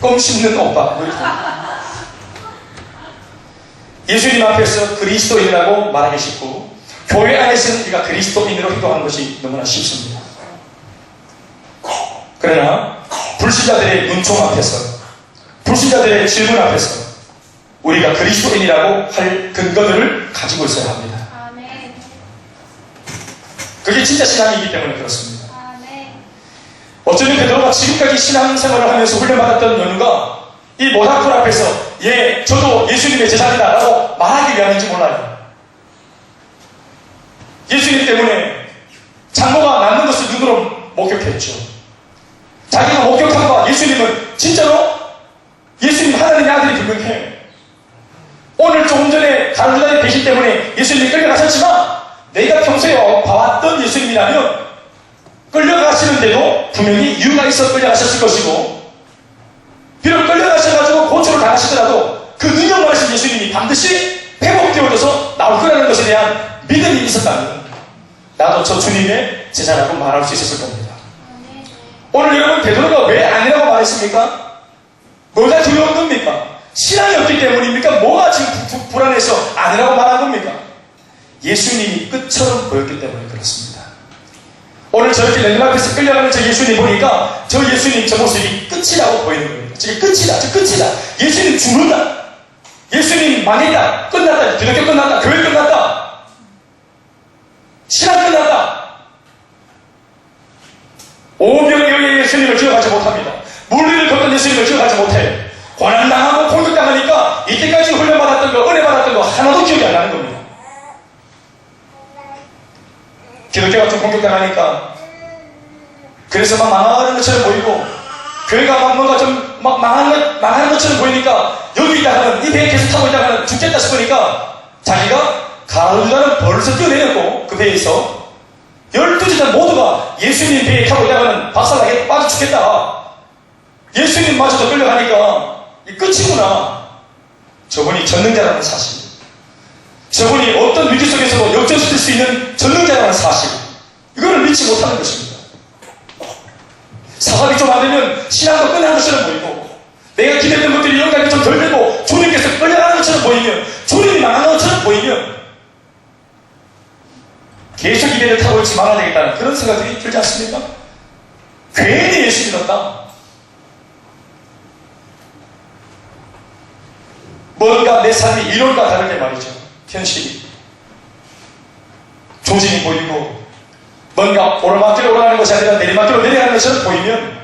껌 씹는 오빠. 예수님 앞에서 그리스도인이라고 말하기 쉽고 교회 안에서는 우리가 그리스도인으로 행동하는 것이 너무나 쉽습니다. 그러나 불신자들의 눈총 앞에서, 불신자들의 질문 앞에서 우리가 그리스도인이라고 할 근거들을 가지고 있어야 합니다. 그게 진짜 신앙이기 때문에 그렇습니다. 아멘. 어쩌면 베드로가 지금까지 신앙생활을 하면서 훈련받았던 연유가 이 모닥불 앞에서 예, 저도 예수님의 제자입니다 라고 말하기 위함인지 몰라요. 예수님 때문에 장모가 낳는 것을 눈으로 목격했죠. 자기가 목격한 바 예수님은 진짜로 예수님 하나님의 아들이 분명해요. 오늘 조금 전에 가룟유다의 배신 때문에 예수님이 끌려가셨지만 내가 평소에 봐왔던 예수님이라면 끌려가시는데도 분명히 이유가 있어 끌려가셨을 것이고, 비록 끌려가셔가지고 고초를 당하시더라도 그 능력 많으신 예수님이 반드시 회복되어져서 나올 거라는 것에 대한 믿음이 있었다면 나도 저 주님의 제자라고 말할 수 있었을 겁니다. 오늘 여러분 베드로가 왜 아니라고 말했습니까? 뭐가 두려운 겁니까? 신앙이 없기 때문입니까? 뭐가 지금 불안해서 아니라고 말한 겁니까? 예수님이 끝처럼 보였기 때문에 그렇습니다. 오늘 저렇게 내 눈앞에서 끌려가는 저 예수님 보니까 저 예수님 저 모습이 끝이라고 보이는 겁니다. 지금 끝이다. 저 끝이다. 예수님 죽는다. 예수님 망했다. 끝났다. 기독교 끝났다. 교회 끝났다. 신앙 끝났다. 오병이어의 예수님을 기억하지 못합니다. 물리를 걷던 예수님을 기억하지 못해요. 고난당하고 공격당하니까 이때까지 훈련받았던 거, 은혜받았던 거 하나도 기억이 안 나는 겁니다. 기독교가 좀 공격당하니까 그래서 막 망하는 것처럼 보이고, 교회가 막 뭔가 좀 막 망하는 것처럼 보이니까 여기 있다가는 이 배에 계속 타고 있다가는 죽겠다 싶으니까 자기가 가룟유다는 벌써 뛰어내렸고 그 배에서 12제자 모두가 예수님 배에 타고 있다가는 박살나게 빠져 죽겠다. 예수님마저도 끌려가니까 이 끝이구나. 저분이 전능자라는 사실, 저분이 어떤 위기 속에서도 역전시킬 수 있는 전능자라는 사실, 이거를 믿지 못하는 것입니다. 사업이 좀 안 되면 신앙도 끝나는 것처럼 보이고, 내가 기대했던 것들이 영감이 좀 덜 되고 주님께서 끌려가는 것처럼 보이면, 주님이 망하는 것처럼 보이면 계속 이 배를 타고 있지 말아야 되겠다는 그런 생각들이 들지 않습니까? 괜히 예수 믿었다. 뭔가 내 삶이 이론과 다르게 말이죠. 현실이 조짐이 보이고 뭔가 오르막길로 올라가는 것이 아니라 내리막길로 내려가는 것처럼 보이면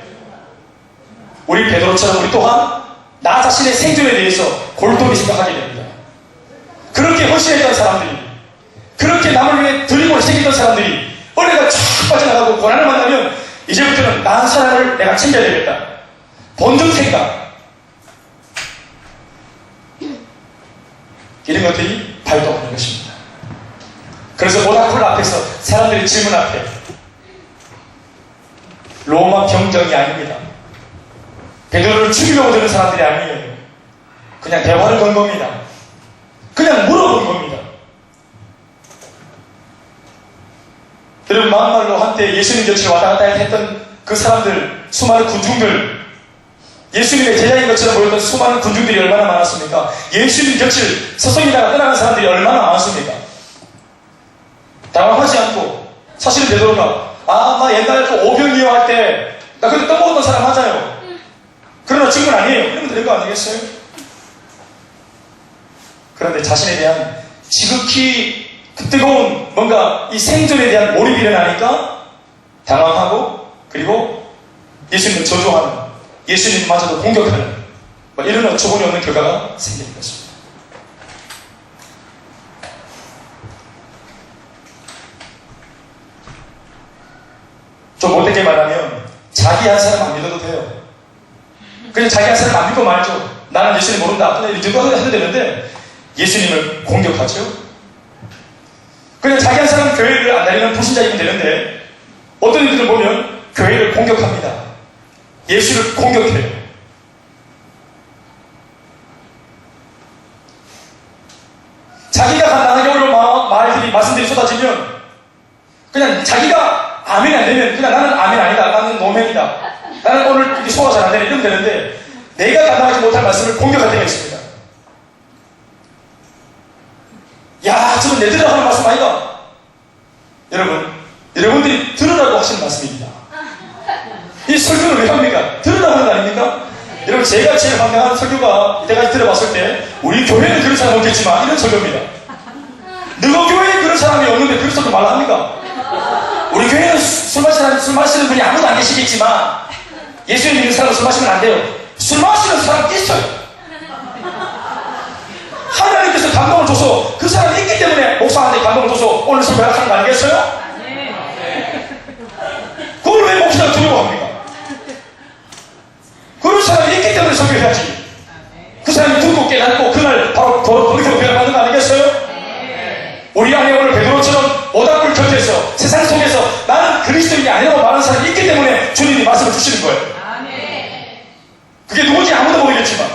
우리 베드로처럼 우리 또한 나 자신의 생존에 대해서 골똘히 생각하게 됩니다. 그렇게 헌신했던 사람들이, 그렇게 남을 위해 드리고 새기던 사람들이 은혜가 쫙 빠져나가고 고난을 만나면 이제부터는 나한 사람을 내가 챙겨야 되겠다. 본전 생각, 이런 것들이 발동하는 것입니다. 그래서 모닥불 앞에서 사람들의 질문 앞에 로마 병정이 아닙니다. 베드로를 죽이려고 드는 사람들이 아니에요. 그냥 대화를 건 겁니다. 그냥 물어본 겁니다. 여러분, 막말로 한때 예수님 곁을 왔다 갔다 했던 그 사람들, 수많은 군중들, 예수님의 제자인 것처럼 보였던 수많은 군중들이 얼마나 많았습니까? 예수님 곁을 서성이다가 떠나는 사람들이 얼마나 많았습니까? 당황하지 않고, 사실은 베드로가 나 옛날에 그 오병이어 할 때 나 그때 떠먹었던 사람 맞아요. 그러나 지금은 아니에요. 이러면 되는 거 아니겠어요? 그런데 자신에 대한 지극히 뜨거운 뭔가 이 생존에 대한 몰입이 일어나니까 당황하고, 그리고 예수님을 저주하는, 예수님마저도 공격하는 이런 어처구니 없는 결과가 생기는 것입니다. 좀 못되게 말하면 자기 한 사람 안 믿어도 돼요. 그냥 자기 한 사람 안 믿고 말죠. 나는 예수님 모른다. 그냥 이 정도 해도 되는데 예수님을 공격하죠. 그냥 자기 한 사람 교회를 안 다니는 불신자이면 되는데 어떤 이들을 보면 교회를 공격합니다. 예수를 공격해요. 자기가 간단하게 어려운 말들이, 말씀들이 쏟아지면 그냥 자기가 아멘이 안 되면 그냥 나는 아멘 아니다. 나는 노멘이다. 나는 오늘 이렇게 소화가 잘 안 되네. 이러면 되는데 내가 감당하지 못할 말씀을 공격할 때가 있습니다. 야, 저건 내 들으라고 하는 말씀 아니다. 여러분들이 들으라고 하시는 말씀입니다. 이 설교를 왜 합니까? 들으라고 하는 거 아닙니까? 여러분, 제가 제일 반응한 설교가 이때까지 들어봤을 때 우리 교회는 그런 사람 없겠지만 이런 설교입니다. 너가 교회에 그런 사람이 없는데 그런 설교 말라 합니까? 우리 교회는 술 마시는 분이 아무도 안 계시겠지만 예수님 믿는 사람은 술 마시면 안 돼요. 술 마시는 사람 있어요. 하나님께서 감동을 줘서 그 사람이 있기 때문에 목사한테 감동을 줘서 오늘 술 배락하는 거 아니겠어요? 그걸 왜 목사가 두려워합니까? 그런 사람이 있기 때문에 설교해야지. 그 사람이 듣고 깨닫고 그날 바로 돌이켜 배워받는 거 아니겠어요? 우리 안에 오늘 베드로처럼 모닥불 곁에서 세상 속에서 나는 그리스도인이 아니라고 말하는 사람이 있기 때문에 주님이 말씀을 주시는 거예요. 그게 누군지 아무도 모르겠지만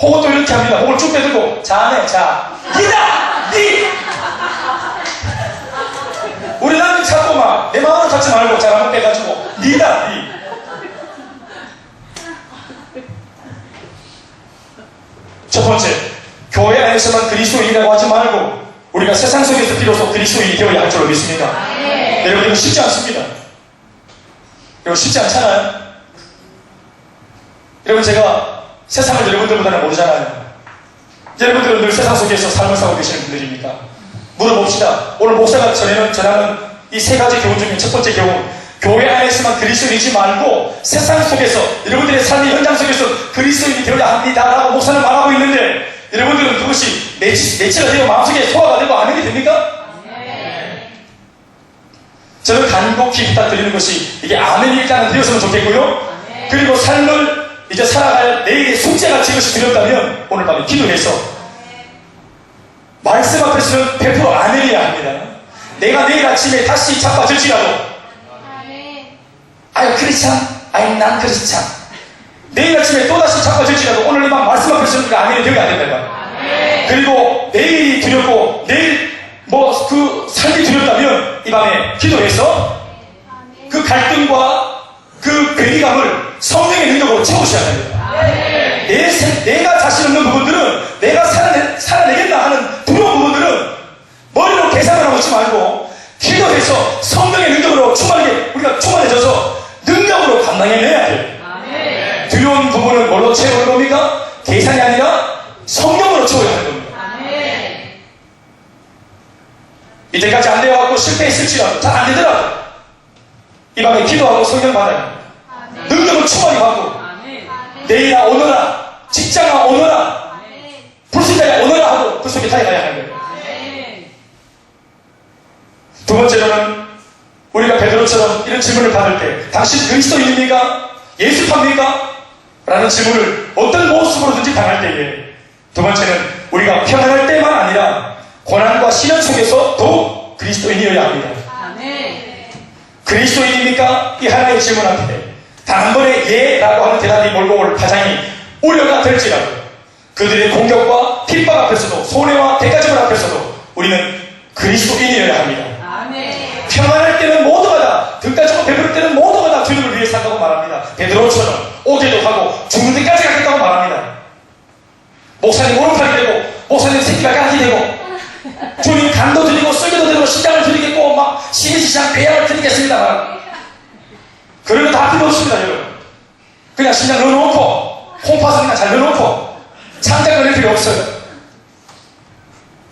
혹은 또 이렇게 합니다. 목을 쭉 빼들고 자네 자 니다 니 우리 남편 찾고 막 내 마음을 갖지 말고 잘 한번 빼가지고 니다 니 첫 번째, 교회 안에서만 그리스도인이라고 하지 말고 우리가 세상 속에서 비로소 그리스도인이 되어야 할 줄로 믿습니다. 여러분 이거 쉽지 않습니다. 이거 쉽지 않잖아요. 여러분 제가 세상을 여러분들보다는 모르잖아요. 여러분들은 늘 세상 속에서 삶을 살고 계시는 분들입니까? 물어봅시다. 오늘 목사가 전하는 이 세 가지 교훈 중에 첫 번째 교훈, 교회 안에서만 그리스도인이지 말고 세상 속에서 여러분들의 삶의 현장 속에서 그리스도인이 되어야 합니다라고 목사는 말하고 있는데 여러분들은 그것이 매치가 되고 마음속에 소화가 되고 아멘이 됩니까? 저는 간곡히 부탁드리는 것이 이게 아멘이 일단은 되었으면 좋겠고요. 그리고 삶을 이제 살아갈 내일의 숙제가 지것이 두렵다면 오늘 밤에 기도해서 말씀 앞에서는 100% 아멘이어야 합니다. 내가 내일 아침에 다시 자빠질지라도 아유 크리스찬, 아유 난 크리스찬 내일 아침에 또다시 자빠질지라도 오늘 이만 말씀 앞에서는 아멘이 되어야 된다. 그리고 내일이 두렵고 내일 그 삶이 두렵다면 이 밤에 기도해서 그 갈등과 그 괴리감을 성령의 능력으로 채우셔야 됩니다. 내가 자신 없는 부분들은 내가 살아내겠다 하는 두려운 부분들은 머리로 계산을 하고 있지 말고 기도해서 성령의 능력으로 우리가 충만해져서 능력으로 감당해내야 돼요. 두려운 부분은 뭘로 채우는 겁니까? 계산이 아니라 성령으로 채워야 하는 겁니다. 이때까지 안 되어갖고 실패했을지라도 잘 안 되더라도 이 밤에 기도하고 성령 받아요. 능력을 충만히 받고 내일아 오너라 직장아 오너라 불신자야 오너라 하고 그 속에 달려가야 하는 거예요. 두 번째로는 우리가 베드로처럼 이런 질문을 받을 때 당신 그리스도인입니까? 예수합니까? 라는 질문을 어떤 모습으로든지 당할 때에 두 번째는 우리가 평안할 때만 아니라 고난과 시련 속에서 더욱 그리스도인이어야 합니다. 그리스도인입니까? 이 하나의 질문 앞에 단 한 번의 예라고 하는 대답이 몰고 올 파장이 우려가 될지라도 그들의 공격과 핍박 앞에서도 손해와 대가지물 앞에서도 우리는 그리스도인이어야 합니다. 평안할 때는 모두가 다 등가지고 배부를 때는 모두가 다 주님을 위해 산다고 말합니다. 베드로처럼 오게도 하고 죽는 데까지 가겠다고 말합니다. 목사님 오른팔이 되고 목사님 새끼발가락이 되고 주님 간도 드리고 썰기도 드리고 신장을 드리겠고 막 시시장 배양을 드리겠습니다. 그런 거 다 필요 없습니다. 여러분 그냥 신장 넣어놓고 홈파스 그냥 잘 넣어놓고 창작 넣을 필요 없어요.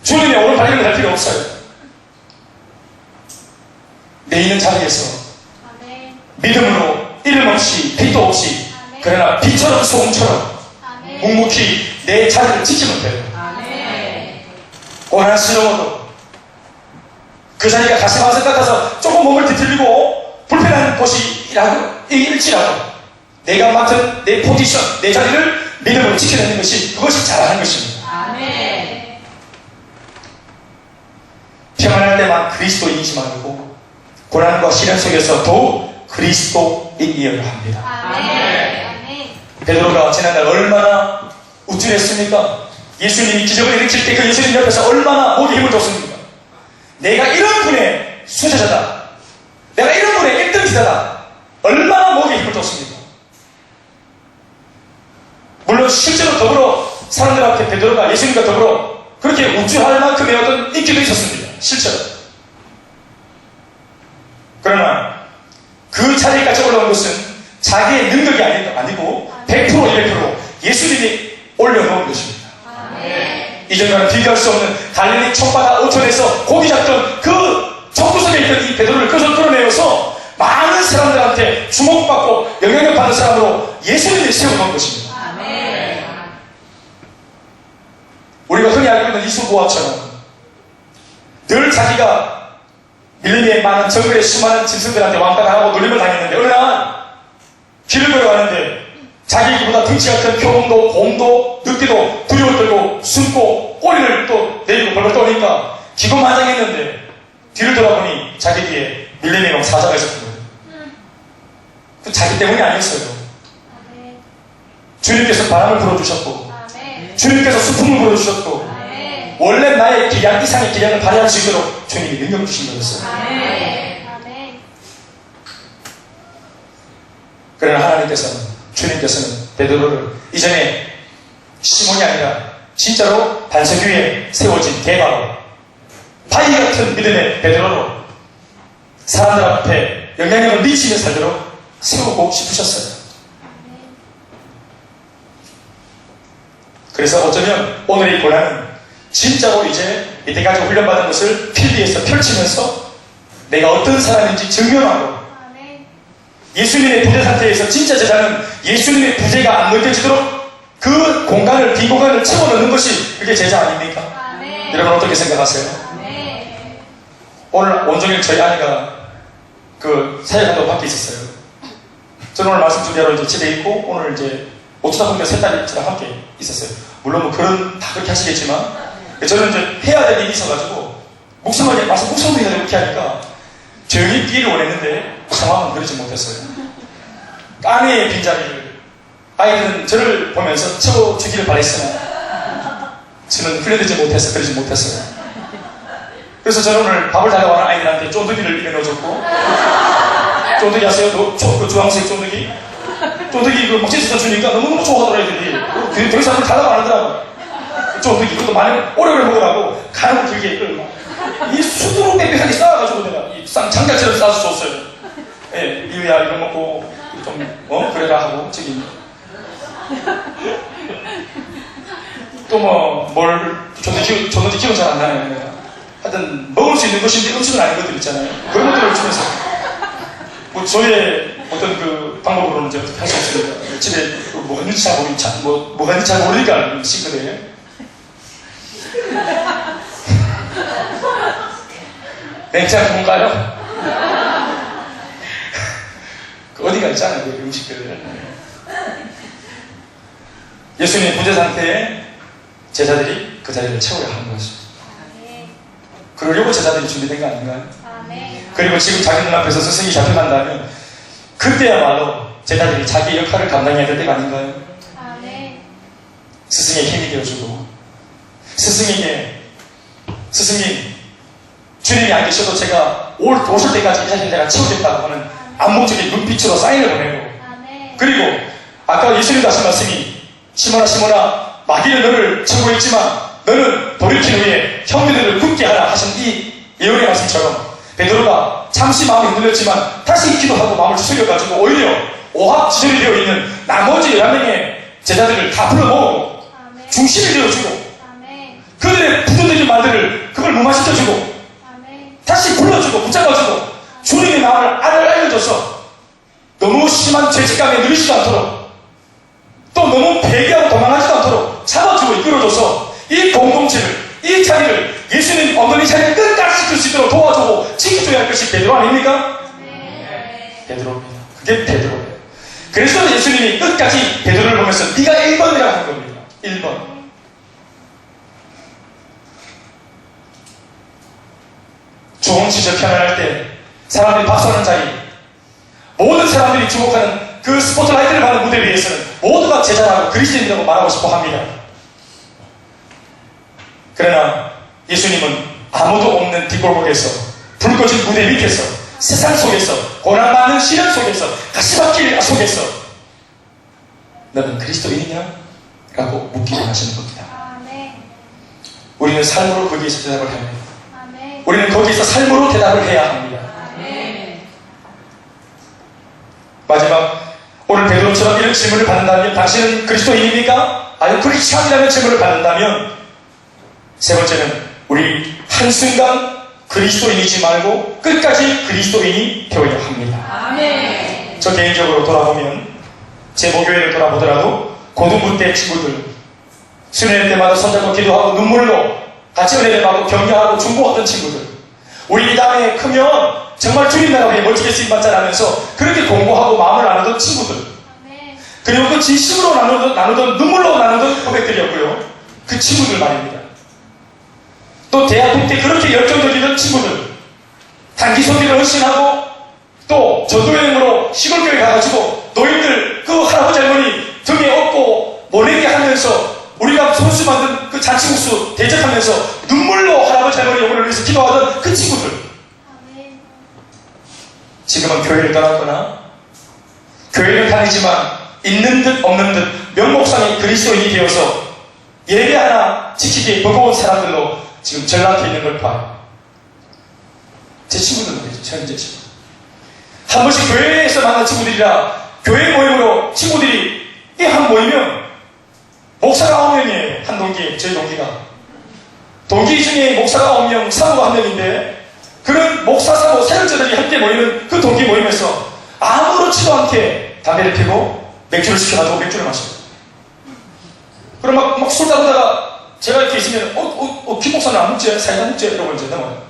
주님의 오른팔 이런 거 할 필요 없어요. 내 있는 자리에서 믿음으로 이름 없이 빛도 없이 그러나 빛처럼 소금처럼 묵묵히 내 자리를 지키면 돼요. 고난스러워도 그 자리가 가시마솥 같아서 조금 몸을 뒤틀리고 불편한 곳이라도 일지라도 내가 맡은 내 포지션, 내 자리를 믿음으로 지켜내는 것이 그것이 잘하는 것입니다. 평안할 때만 그리스도인이지 말고 고난과 시련 속에서 더욱 그리스도인이어야 합니다. 베드로가 지난날 얼마나 우쭐했습니까? 예수님이 기적을 일으킬 때 그 예수님 옆에서 얼마나 목에 힘을 줬습니까? 내가 이런 분의 수제자다. 내가 이런 분의 1등 기자다. 얼마나 목에 힘을 줬습니까? 물론 실제로 더불어 사람들 앞에 베드로가 예수님과 더불어 그렇게 우쭐할 만큼의 어떤 인기도 있었습니다. 실제로. 그러나 그 자리까지 올라온 것은 자기의 능력이 아니고 100% 200% 예수님이 올려놓은 것입니다. 이전과는 비교할 수 없는 갈릴리 청바다 오천에서 고기 잡던 그 적구석에 있던 이 베드로를 끌어내어서 많은 사람들한테 주목받고 영향력 받는 사람으로 예수님이 세워놓은 것입니다. 아멘. 우리가 흔히 알고 있는 이수보아처럼 늘 자기가 밀림에 많은 정글의 수많은 짐승들한테 왕따당하고 놀림을 당했는데 어느 날 길을 걸어가는데 자기보다 덩치가 큰 표범도 곰도 늑대도 두려움을 떨고 숨고 꼬리를 또 내리고 벌벌 떠니까 기고만장했는데 뒤를 돌아보니 자기 뒤에 밀림의 막 사자가 있었거든요. 그 자기 때문이 아니었어요. 아멘. 주님께서 바람을 불어주셨고 아멘. 주님께서 수풍을 불어주셨고 아멘. 원래 나의 기량 이상의 기량을 발휘할 수 있도록 주님이 능력 주신 거였어요. 아멘. 아멘. 그러나 하나님께서는 주님께서는 베드로를 이전에 시몬이 아니라 진짜로 반석 위에 세워진 대바로 바위 같은 믿음의 베드로로 사람들 앞에 영향력을 미치며 살도록 세우고 싶으셨어요. 그래서 어쩌면 오늘의 고난은 진짜로 이제 이때까지 훈련받은 것을 필드에서 펼치면서 내가 어떤 사람인지 증명하고 아멘. 예수님의 부재 상태에서 진짜 제자는 예수님의 부재가 안 느껴지도록 그 공간을, 빈 공간을 채워넣는 것이 그게 제자 아닙니까? 아멘. 여러분 어떻게 생각하세요? 아멘. 오늘 온종일 저희 아내가 그 사역한다고 밖에 있었어요. 저는 오늘 말씀 준비하러 이제 집에 있고 오늘 이제 오초등학교 세 딸이 저랑 함께 있었어요. 물론 뭐 그런 다 그렇게 하시겠지만 저는 이제 해야 될 일이 있어가지고 목사님한테 말씀 목사님도 해야 되고 이렇게 하니까 조용히 뛰기를 원했는데 상황은 그러지 못했어요. 아내의 빈자리를 아이들은 저를 보면서 채워주기를 바랬으나 저는 훈련되지 못해서 그러지 못했어요. 그래서 저는 오늘 밥을 달라고 하는 아이들한테 쫀득이를 입에 넣어줬고 쫀득이 아세요? 그 주황색 쫀득이? 쫀득이 그 먹지에서 주니까 너무너무 좋아하더라 애들이. 더 이상 그걸 달라고 안 하더라고. 쫀득이 이것도 많이 오래오래 먹으라고 가는 길게 끌고 이 수두로 빽빽하게 쌓아가지고 내가 이 장작처럼 쌓아서 줬어요. 예, 이유야 이거 먹고 좀 그래라 하고 저기 또 뭘 줬는지 기억 잘 안 나요. 내가. 하여튼 먹을 수 있는 것인데 음식은 아닌 것들 있잖아요. 그런 것들을 주면서 뭐 저의 어떤 그 방법으로는 이제 할 수 없습니다. 집에 뭐가 있는지 잘 모르니까 싱크대에 냉장고 뭔가요? 그 어디가 있잖아요, 그 음식들. 예수님의 부재 상태에 제자들이 그 자리를 채우려 하는 것입니다. 아멘. 그러려고 제자들이 준비된 거 아닌가요? 아멘. 그리고 지금 자기 눈앞에서 스승이 잡혀간다면 그때야말로 제자들이 자기 역할을 감당해야 될 때가 아닌가요? 아멘. 스승의 힘이 되어주고 스승에게 스승님 주님이 안 계셔도 제가 오실 때까지 이 자리를 내가 채우겠다고 하는 암묵적인 눈빛으로 사인을 보내고 아멘. 그리고 아까 예수님도 하신 말씀이 시몬아 마귀는 너를 쳐고 있지만 너는 돌이킨 후에 형제들을 굳게 하라 하신 이 예언의 말씀처럼 베드로가 잠시 마음이 흔들렸지만 다시 기도하고 마음을 추스려가지고 오히려 오합지졸이 되어 있는 나머지 11명의 제자들을 다 불러 모으고 아멘. 중심이 되어주고 아멘. 그들의 부조적인 말들을 그걸 무마시켜주고 아멘. 다시 불러주고 붙잡아주고 주님의 마음을 알려줘서 너무 심한 죄책감에 누리지도 않도록 또 너무 배기하고 도망하지도 않도록 잡아주고 이끌어줘서 이 공동체를 이 자리를 예수님 없는 이 자리를 끝까지 지킬 수 있도록 도와주고 지켜줘야 할 것이 베드로 아닙니까? 아멘. 베드로입니다. 그게 베드로예요. 그래서 예수님이 끝까지 베드로를 보면서 네가 1번이라고 한 겁니다. 1번. 좋은 시절 편안할 때 사람들이 박수하는 자리 모든 사람들이 주목하는 그 스포트라이트를 받는 무대 위에서는 모두가 제자라고 그리스도인이라고 말하고 싶어 합니다. 그러나 예수님은 아무도 없는 뒷골목에서 불 꺼진 무대 밑에서 세상 속에서 고난받는 시련 속에서 가시밭길 속에서 너는 그리스도인이냐? 라고 묻기를 하시는 겁니다. 아멘. 우리는 삶으로 거기에서 대답을 해야 합니다. 아멘. 우리는 거기에서 삶으로 대답을 해야 합니다. 아멘. 마지막 오늘 베드로처럼 이런 질문을 받는다면 당신은 그리스도인입니까? 아니면 크리스찬이라는 질문을 받는다면 세 번째는 우리 한순간 그 그리스도인이지 말고 끝까지 그리스도인이 되어야 합니다. 아멘. 저 개인적으로 돌아보면 제 모교회를 돌아보더라도 고등부 때 친구들 수련회 때마다 손잡고 기도하고 눈물로 같이 은혜를 받고 격려하고 중보하던 친구들 우리 이 다음에 크면 정말 주님 나라에 멋지게 쓰임받자 하면서 그렇게 공부하고 마음을 나누던 친구들 아멘. 그리고 그 진심으로 나누던 눈물로 나누던 고백들이었고요. 그 친구들 말입니다. 또 대학교 때 그렇게 열정적이던 친구들 단기 소비를 헌신하고 또 전도여행으로 시골교회 가가지고 노인들 그 할아버지 할머니 등에 업고 모내게 하면서 우리가 손수 만든 그 잔치국수 대접하면서 눈물로 할아버지 할머니 영혼을 위해서 기도하던 그 친구들 아멘. 지금은 교회를 떠났거나 교회를 다니지만 있는 듯 없는 듯 명목상의 그리스도인이 되어서 예배 하나 지키기에 버거운 사람들로 지금 전락해 있는 걸 봐요. 제 친구들 말이죠. 현재 친구. 한 번씩 교회에서 만난 친구들이라 교회 모임으로 친구들이 한 모이면 목사가 9명이에요. 한 동기, 저희 동기가. 동기 중에 목사가 9명, 사모가 1명인데 그런 목사, 사모, 사역자들이 함께 모이는 그 동기 모임에서 아무렇지도 않게 담배를 피고 맥주를 시켜가지고 맥주를 마셔요. 그럼 막 술 따르다가 제가 이렇게 있으면 김 목사는 안 먹지? 사이다 먹지? 이러고 이제 넘어요.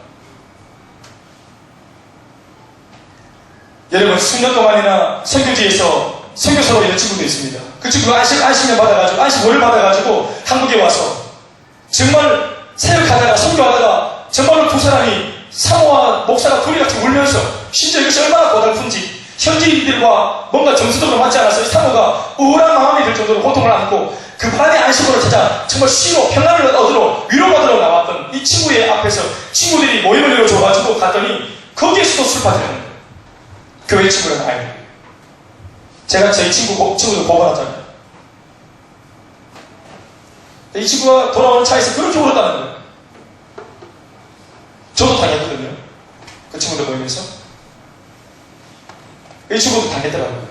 여러분 수년 동안이나 선교지에서 선교사로 있는 친구도 있습니다. 그 친구가 안식년 받아가지고 안식월을 받아가지고 한국에 와서 정말 사역하다가 선교하다가 정말로 두 사람이 사모와 목사가 둘이 같이 울면서 심지어 이것이 얼마나 고달픈지 현지인들과 뭔가 정서적으로 맞지 않아서 이 사모가 우울한 마음이 들 정도로 고통을 안고 그 밤에 안식으로 찾아 정말 쉬고 평안을 얻으러 위로받으러 나왔던 이 친구의 앞에서 친구들이 모임을 열어줘가지고 갔더니 거기에서도 술 파티를 하는 거예요. 교회 친구랑 아이들. 제가 저희 친구도 보관하잖아요. 이 친구가 돌아오는 차에서 그렇게 울었다는 거예요. 저도 당했거든요. 그 친구들 모임에서. 이 친구도 당했더라고요.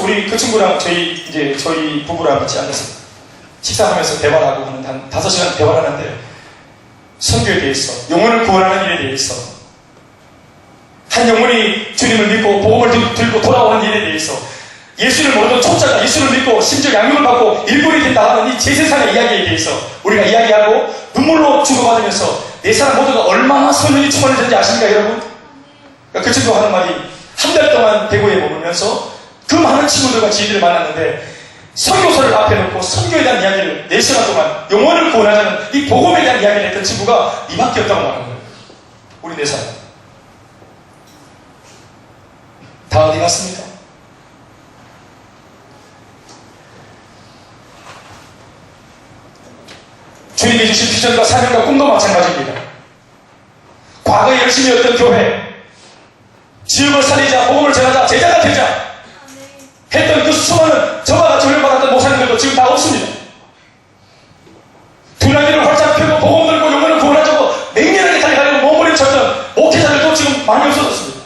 우리 그 친구랑 저희 부부랑 같이 앉아서 식사하면서 대화를 하고 하는 한 5시간 대화를 하는데 선교에 대해서, 영혼을 구원하는 일에 대해서, 한 영혼이 주님을 믿고 복음을 들고 돌아오는 일에 대해서, 예수를 모르던 초짜가 예수를 믿고 심지어 양육을 받고 일꾼이 된다 하는 이 제세상의 이야기에 대해서 우리가 이야기하고 눈물로 주고받으면서 내 사람 모두가 얼마나 성령이 충만해졌는지 아십니까 여러분? 그 친구가 하는 말이 한 달 동안 대구에 머물면서 그 많은 친구들과 지인들을 만났는데 선교사를 앞에 놓고 선교에 대한 이야기를 4시간 동안 영혼을 구원하자는 이 복음에 대한 이야기를 했던 친구가 이밖에 없다고 말하는 거예요. 우리 4사람. 다 어디 갔습니까? 주님이 주신 비전과 사명과 꿈도 마찬가지입니다. 과거에 열심히 했던 교회, 지역을 살리자, 복음을 전하자, 제자가 되자 했던 그 수많은 저와 같이 훈련받았던 목사님들도 지금 다 없습니다. 두나기를 활짝 펴고 복음 들고 영혼을 구원하자고 맹렬하게 달려가려고 몸부림쳤던 목회자들도 지금 많이 없어졌습니다.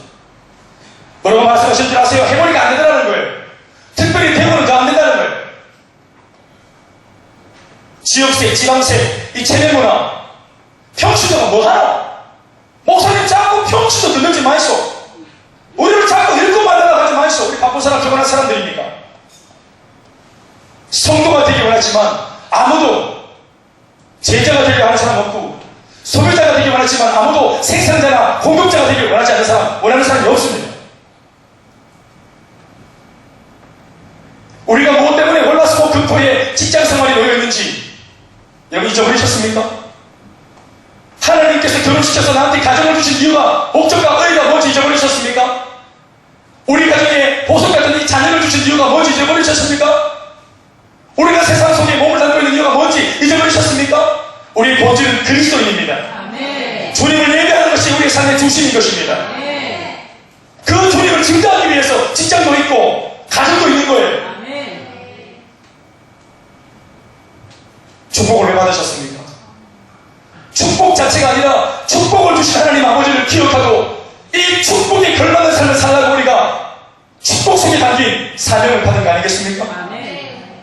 뭐라고 말씀하신 줄 아세요? 해보니까 안 된다는 거예요. 특별히 대구는 더 안 된다는 거예요. 지역세, 지방세, 이 체면문화, 평신도가 뭐하노? 목사님 자꾸 평신도 듣는지 마이소. 우리를 자꾸 읽고 만나라 하지 마이소. 우리 바쁜 사람, 피곤한 사람들이니까. 성도가 되기 원하지만 아무도 제자가 되기 원하는 사람 없고 소비자가 되기 원하지만 아무도 생산자나 공급자가 되기 원하지 않는 사람, 원하는 사람이 없습니다. 우리가 무엇 때문에 월화수목 금토에 직장생활이 놓여있는지 여러분 잊어버리셨습니까? 하나님께서 결혼시켜서 나한테 가정을 주신 이유가, 목적과 의의가 뭔지 잊어버리셨습니까? 우리 가정에 보석 같은 이 자녀를 주신 이유가 뭔지 잊어버리셨습니까? 우리가 세상 속에 몸을 담고 있는 이유가 뭔지 잊어버리셨습니까? 우리의 본질은 그리스도인입니다. 아멘. 주님을 예배하는 것이 우리의 삶의 중심인 것입니다. 아멘. 그 주님을 증거하기 위해서 직장도 있고 가정도 있는 거예요. 아멘. 축복을 왜 받으셨습니까? 축복 자체가 아니라 축복을 주신 하나님 아버지를 기억하고 이 축복에 걸맞는 삶을 살라고 우리가 축복 속에 담긴 사명을 받은 거 아니겠습니까? 아멘.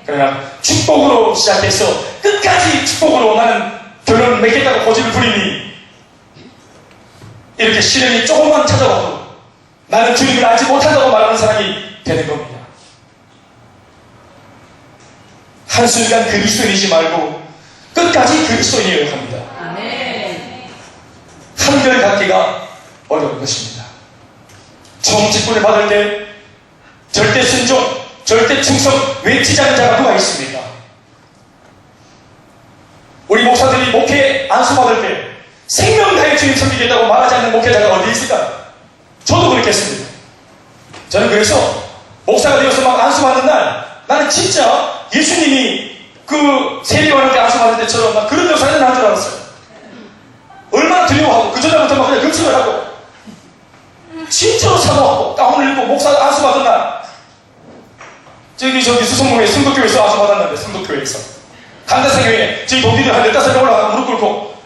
그러나 축복으로 시작해서 끝까지 축복으로 나는 결혼 맺겠다고 고집을 부리니 이렇게 시련이 조금만 찾아와도 나는 주님을 알지 못한다고 말하는 사람이 되는 겁니다. 한순간 그리스도인이지 말고 끝까지 그리스도인이어야 합니다. 한결 갖기가 어려운 것입니다. 정직분을 받을 때 절대 순종, 절대 충성 외치지 않는 자가 누가 있습니까? 우리 목사들이 목회 안수받을 때 생명 다해 주님 섬기겠다고 말하지 않는 목회자가 어디 있을까? 저도 그렇겠습니다. 저는 그래서 목사가 되어서 막 안수받는 날 나는 진짜 예수님이 그 세례요한 때 안수받을 때처럼 막 그런 역사는 한 줄 알았어요. 얼마나 두려워하고 그 전날부터 막 그냥 금식을 하고 진짜로 사모하고 가운을 입고 목사 안수받은 날 저기 수성동에 성도교회에서 안수받았는데 성도교회에서 강대상교회에 저희 동기들 한 15명 올라가서 무릎 꿇고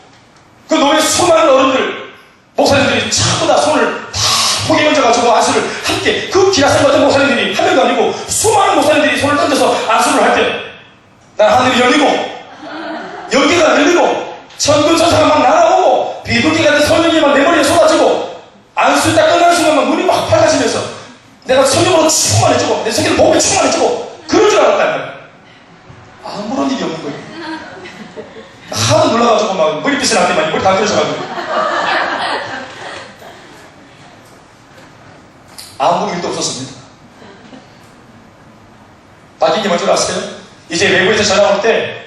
그 노래 수많은 어른들 목사님들이 전부 다 손을 다 포개 얹어가지고 안수를 함께 그 기라성 같은 목사님들이 한 명도 아니고 수많은 목사님들이 손을 던져서 안수를 할 때 난 하늘이 열리고 연기가 열리고 천군천사가 막 날아오고 비둘기 같은 성령이 막 내 머리에 쏟아지고 안수 딱 끝나는 순간 막 눈이 막 밝아지면서 내가 성령으로 충만해지고 내 새끼는 몸에 충만해지고 그럴 줄 알았단 말이야. 아무런 일이 없는 거예요. 하도 놀라가지고 막 머리빛이 났더니 머리 다 떨어져가지고 아무 일도 없었습니다. 바뀐 게 뭔지 아세요? 이제 외부에서 전화 올 때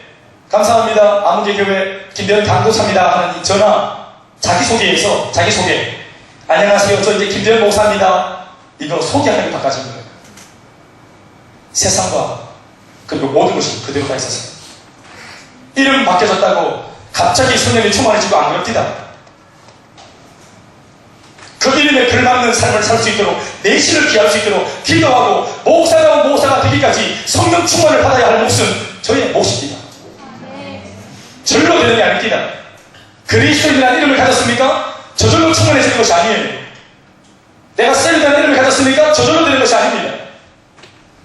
감사합니다. 아무개교회 김대현 강도사입니다 하는 이 전화 자기소개 안녕하세요. 저 이제 김대현 목사입니다. 이거 소개하는 게 바꿔진 거예요. 세상과 그리고 모든 것이 그대로 다 있었어요. 이름 바뀌어졌다고 갑자기 성령이 충만해지고 안 그럽니다. 그 이름에 걸맞는 삶을 살 수 있도록 내신을 기할 수 있도록 기도하고 목사가 되기까지 성령 충만을 받아야 할 몫은 저의 몫입니다. 절로 되는 게 아닙니다. 그리스도인이라는 이름을 가졌습니까? 저절로 충만해지는 것이 아니에요. 내가 셀이라는 이름을 가졌습니까? 저절로 되는 것이 아닙니다.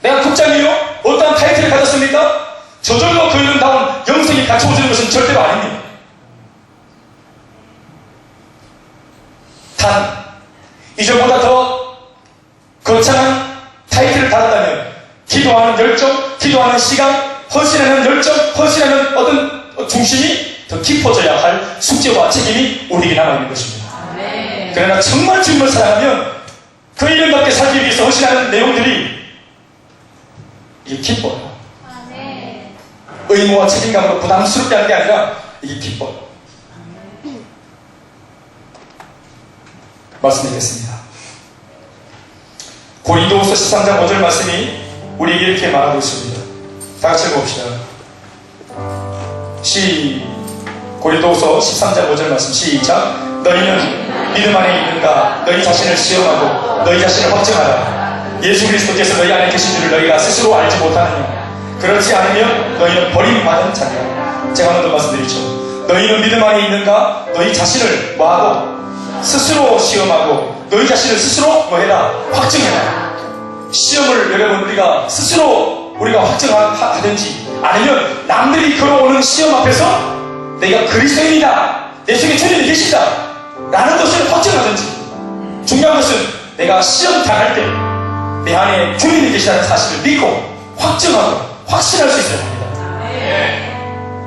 내가 국장이요? 어떠한 타이틀을 가졌습니까? 저절로 그 이름다운 영성이 갖춰지는 것은 절대로 아닙니다. 단 이전보다 더 거창한 타이틀을 받았다면 기도하는 열정, 기도하는 시간, 헌신하는 열정, 헌신하는 어떤 중심이 더 깊어져야 할 숙제와 책임이 우리에게 남아있는 것입니다. 그러나 정말 주님을 사랑하면 그 이름답게 살기 위해서 헌신하는 내용들이 이게 기뻐요. 의무와 책임감으로 부담스럽게 하는 게 아니라 이게 기뻐요. 말씀드리겠습니다. 고린도후서 13장 5절 말씀이 우리에게 이렇게 말하고 있습니다. 다 같이 읽어봅시다. 고린도후서 13장 5절 말씀 시작. 너희는 믿음 안에 있는가? 너희 자신을 시험하고 너희 자신을 확증하라. 예수 그리스도께서 너희 안에 계신 줄을 너희가 스스로 알지 못하느냐? 그렇지 않으면 너희는 버림받은 자냐? 제가 한 번 더 말씀드리죠. 너희는 믿음 안에 있는가? 너희 자신을 뭐하고? 스스로 시험하고 너희 자신을 스스로 뭐해라? 확증해라. 시험을 여러분 우리가 스스로 확증하든지 아니면 남들이 걸어오는 시험 앞에서 내가 그리스도인이다, 내 속에 주님이 계시다 라는 것을 확증하든지, 중요한 것은 내가 시험 당할 때 내 안에 주님이 계시다는 사실을 믿고 확증하고 확신할 수 있어야 합니다.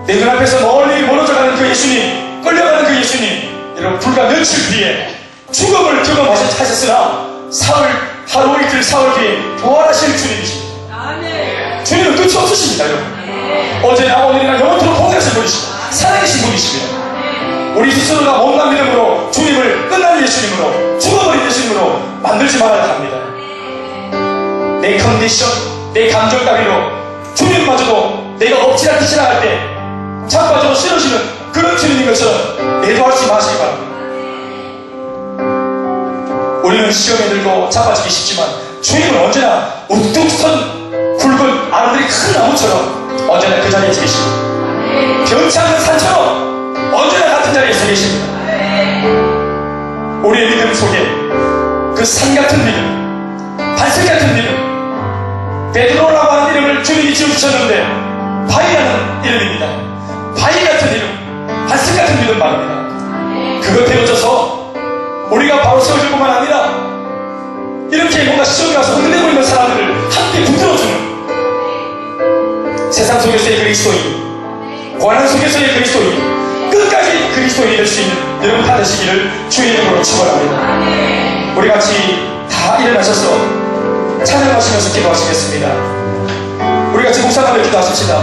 내 눈앞에서 멀리 멀어져가는 그 예수님, 끌려가는 그 예수님, 여러분 불과 며칠 뒤에 죽음을 경험하셨으나 하루 이틀 사흘 뒤에 부활하실 주님이십니다. 주님은 끝이 없으십니다. 여러분 어제나 오늘이나 영원토록 동일하신 분이십니다. 살아계신 분이십니다. 우리 스스로가 못난 믿음으로 주님을 끝난 예수님으로 죽어버린 예수님으로 만들지 말아야 합니다. 내 컨디션, 내 감정 따위로 주님마저도 내가 엎치락 뒤치락 할 때 자빠져도 쓰러지는 그런 주님인 것처럼 내도하지 마시기 바랍니다. 우리는 시험에 들고 자빠지기 쉽지만 주님은 언제나 우뚝 선 굵은 아름드리 큰 나무처럼 언제나 그 자리에 계십니다. 변치 않는 산처럼 언제나 같은 자리에 서 계십니다. 우리의 믿음 속에 그 산 같은 믿음, 반석 같은 믿음, 베드로라고 하는 이름을 주님이 지어주셨는데 바위라는 이름입니다. 바위 같은 이름, 반석 같은 믿음 말입니다. 그것 배워져서 우리가 바로 세워질 뿐만 아니라 이렇게 뭔가 시험이 와서 흔들리고 있는 사람들을 함께 붙들어주는 세상 속에서의 그리스도인, 고난 속에서의 그리스도인, 끝까지 그리스도인이 될 수 있는 여러분 다 되시기를 주의 이름으로 축원합니다. 우리 같이 다 일어나셔서 찬양하시면서 기도하시겠습니다. 우리 같이 묵상하며 기도하십시다.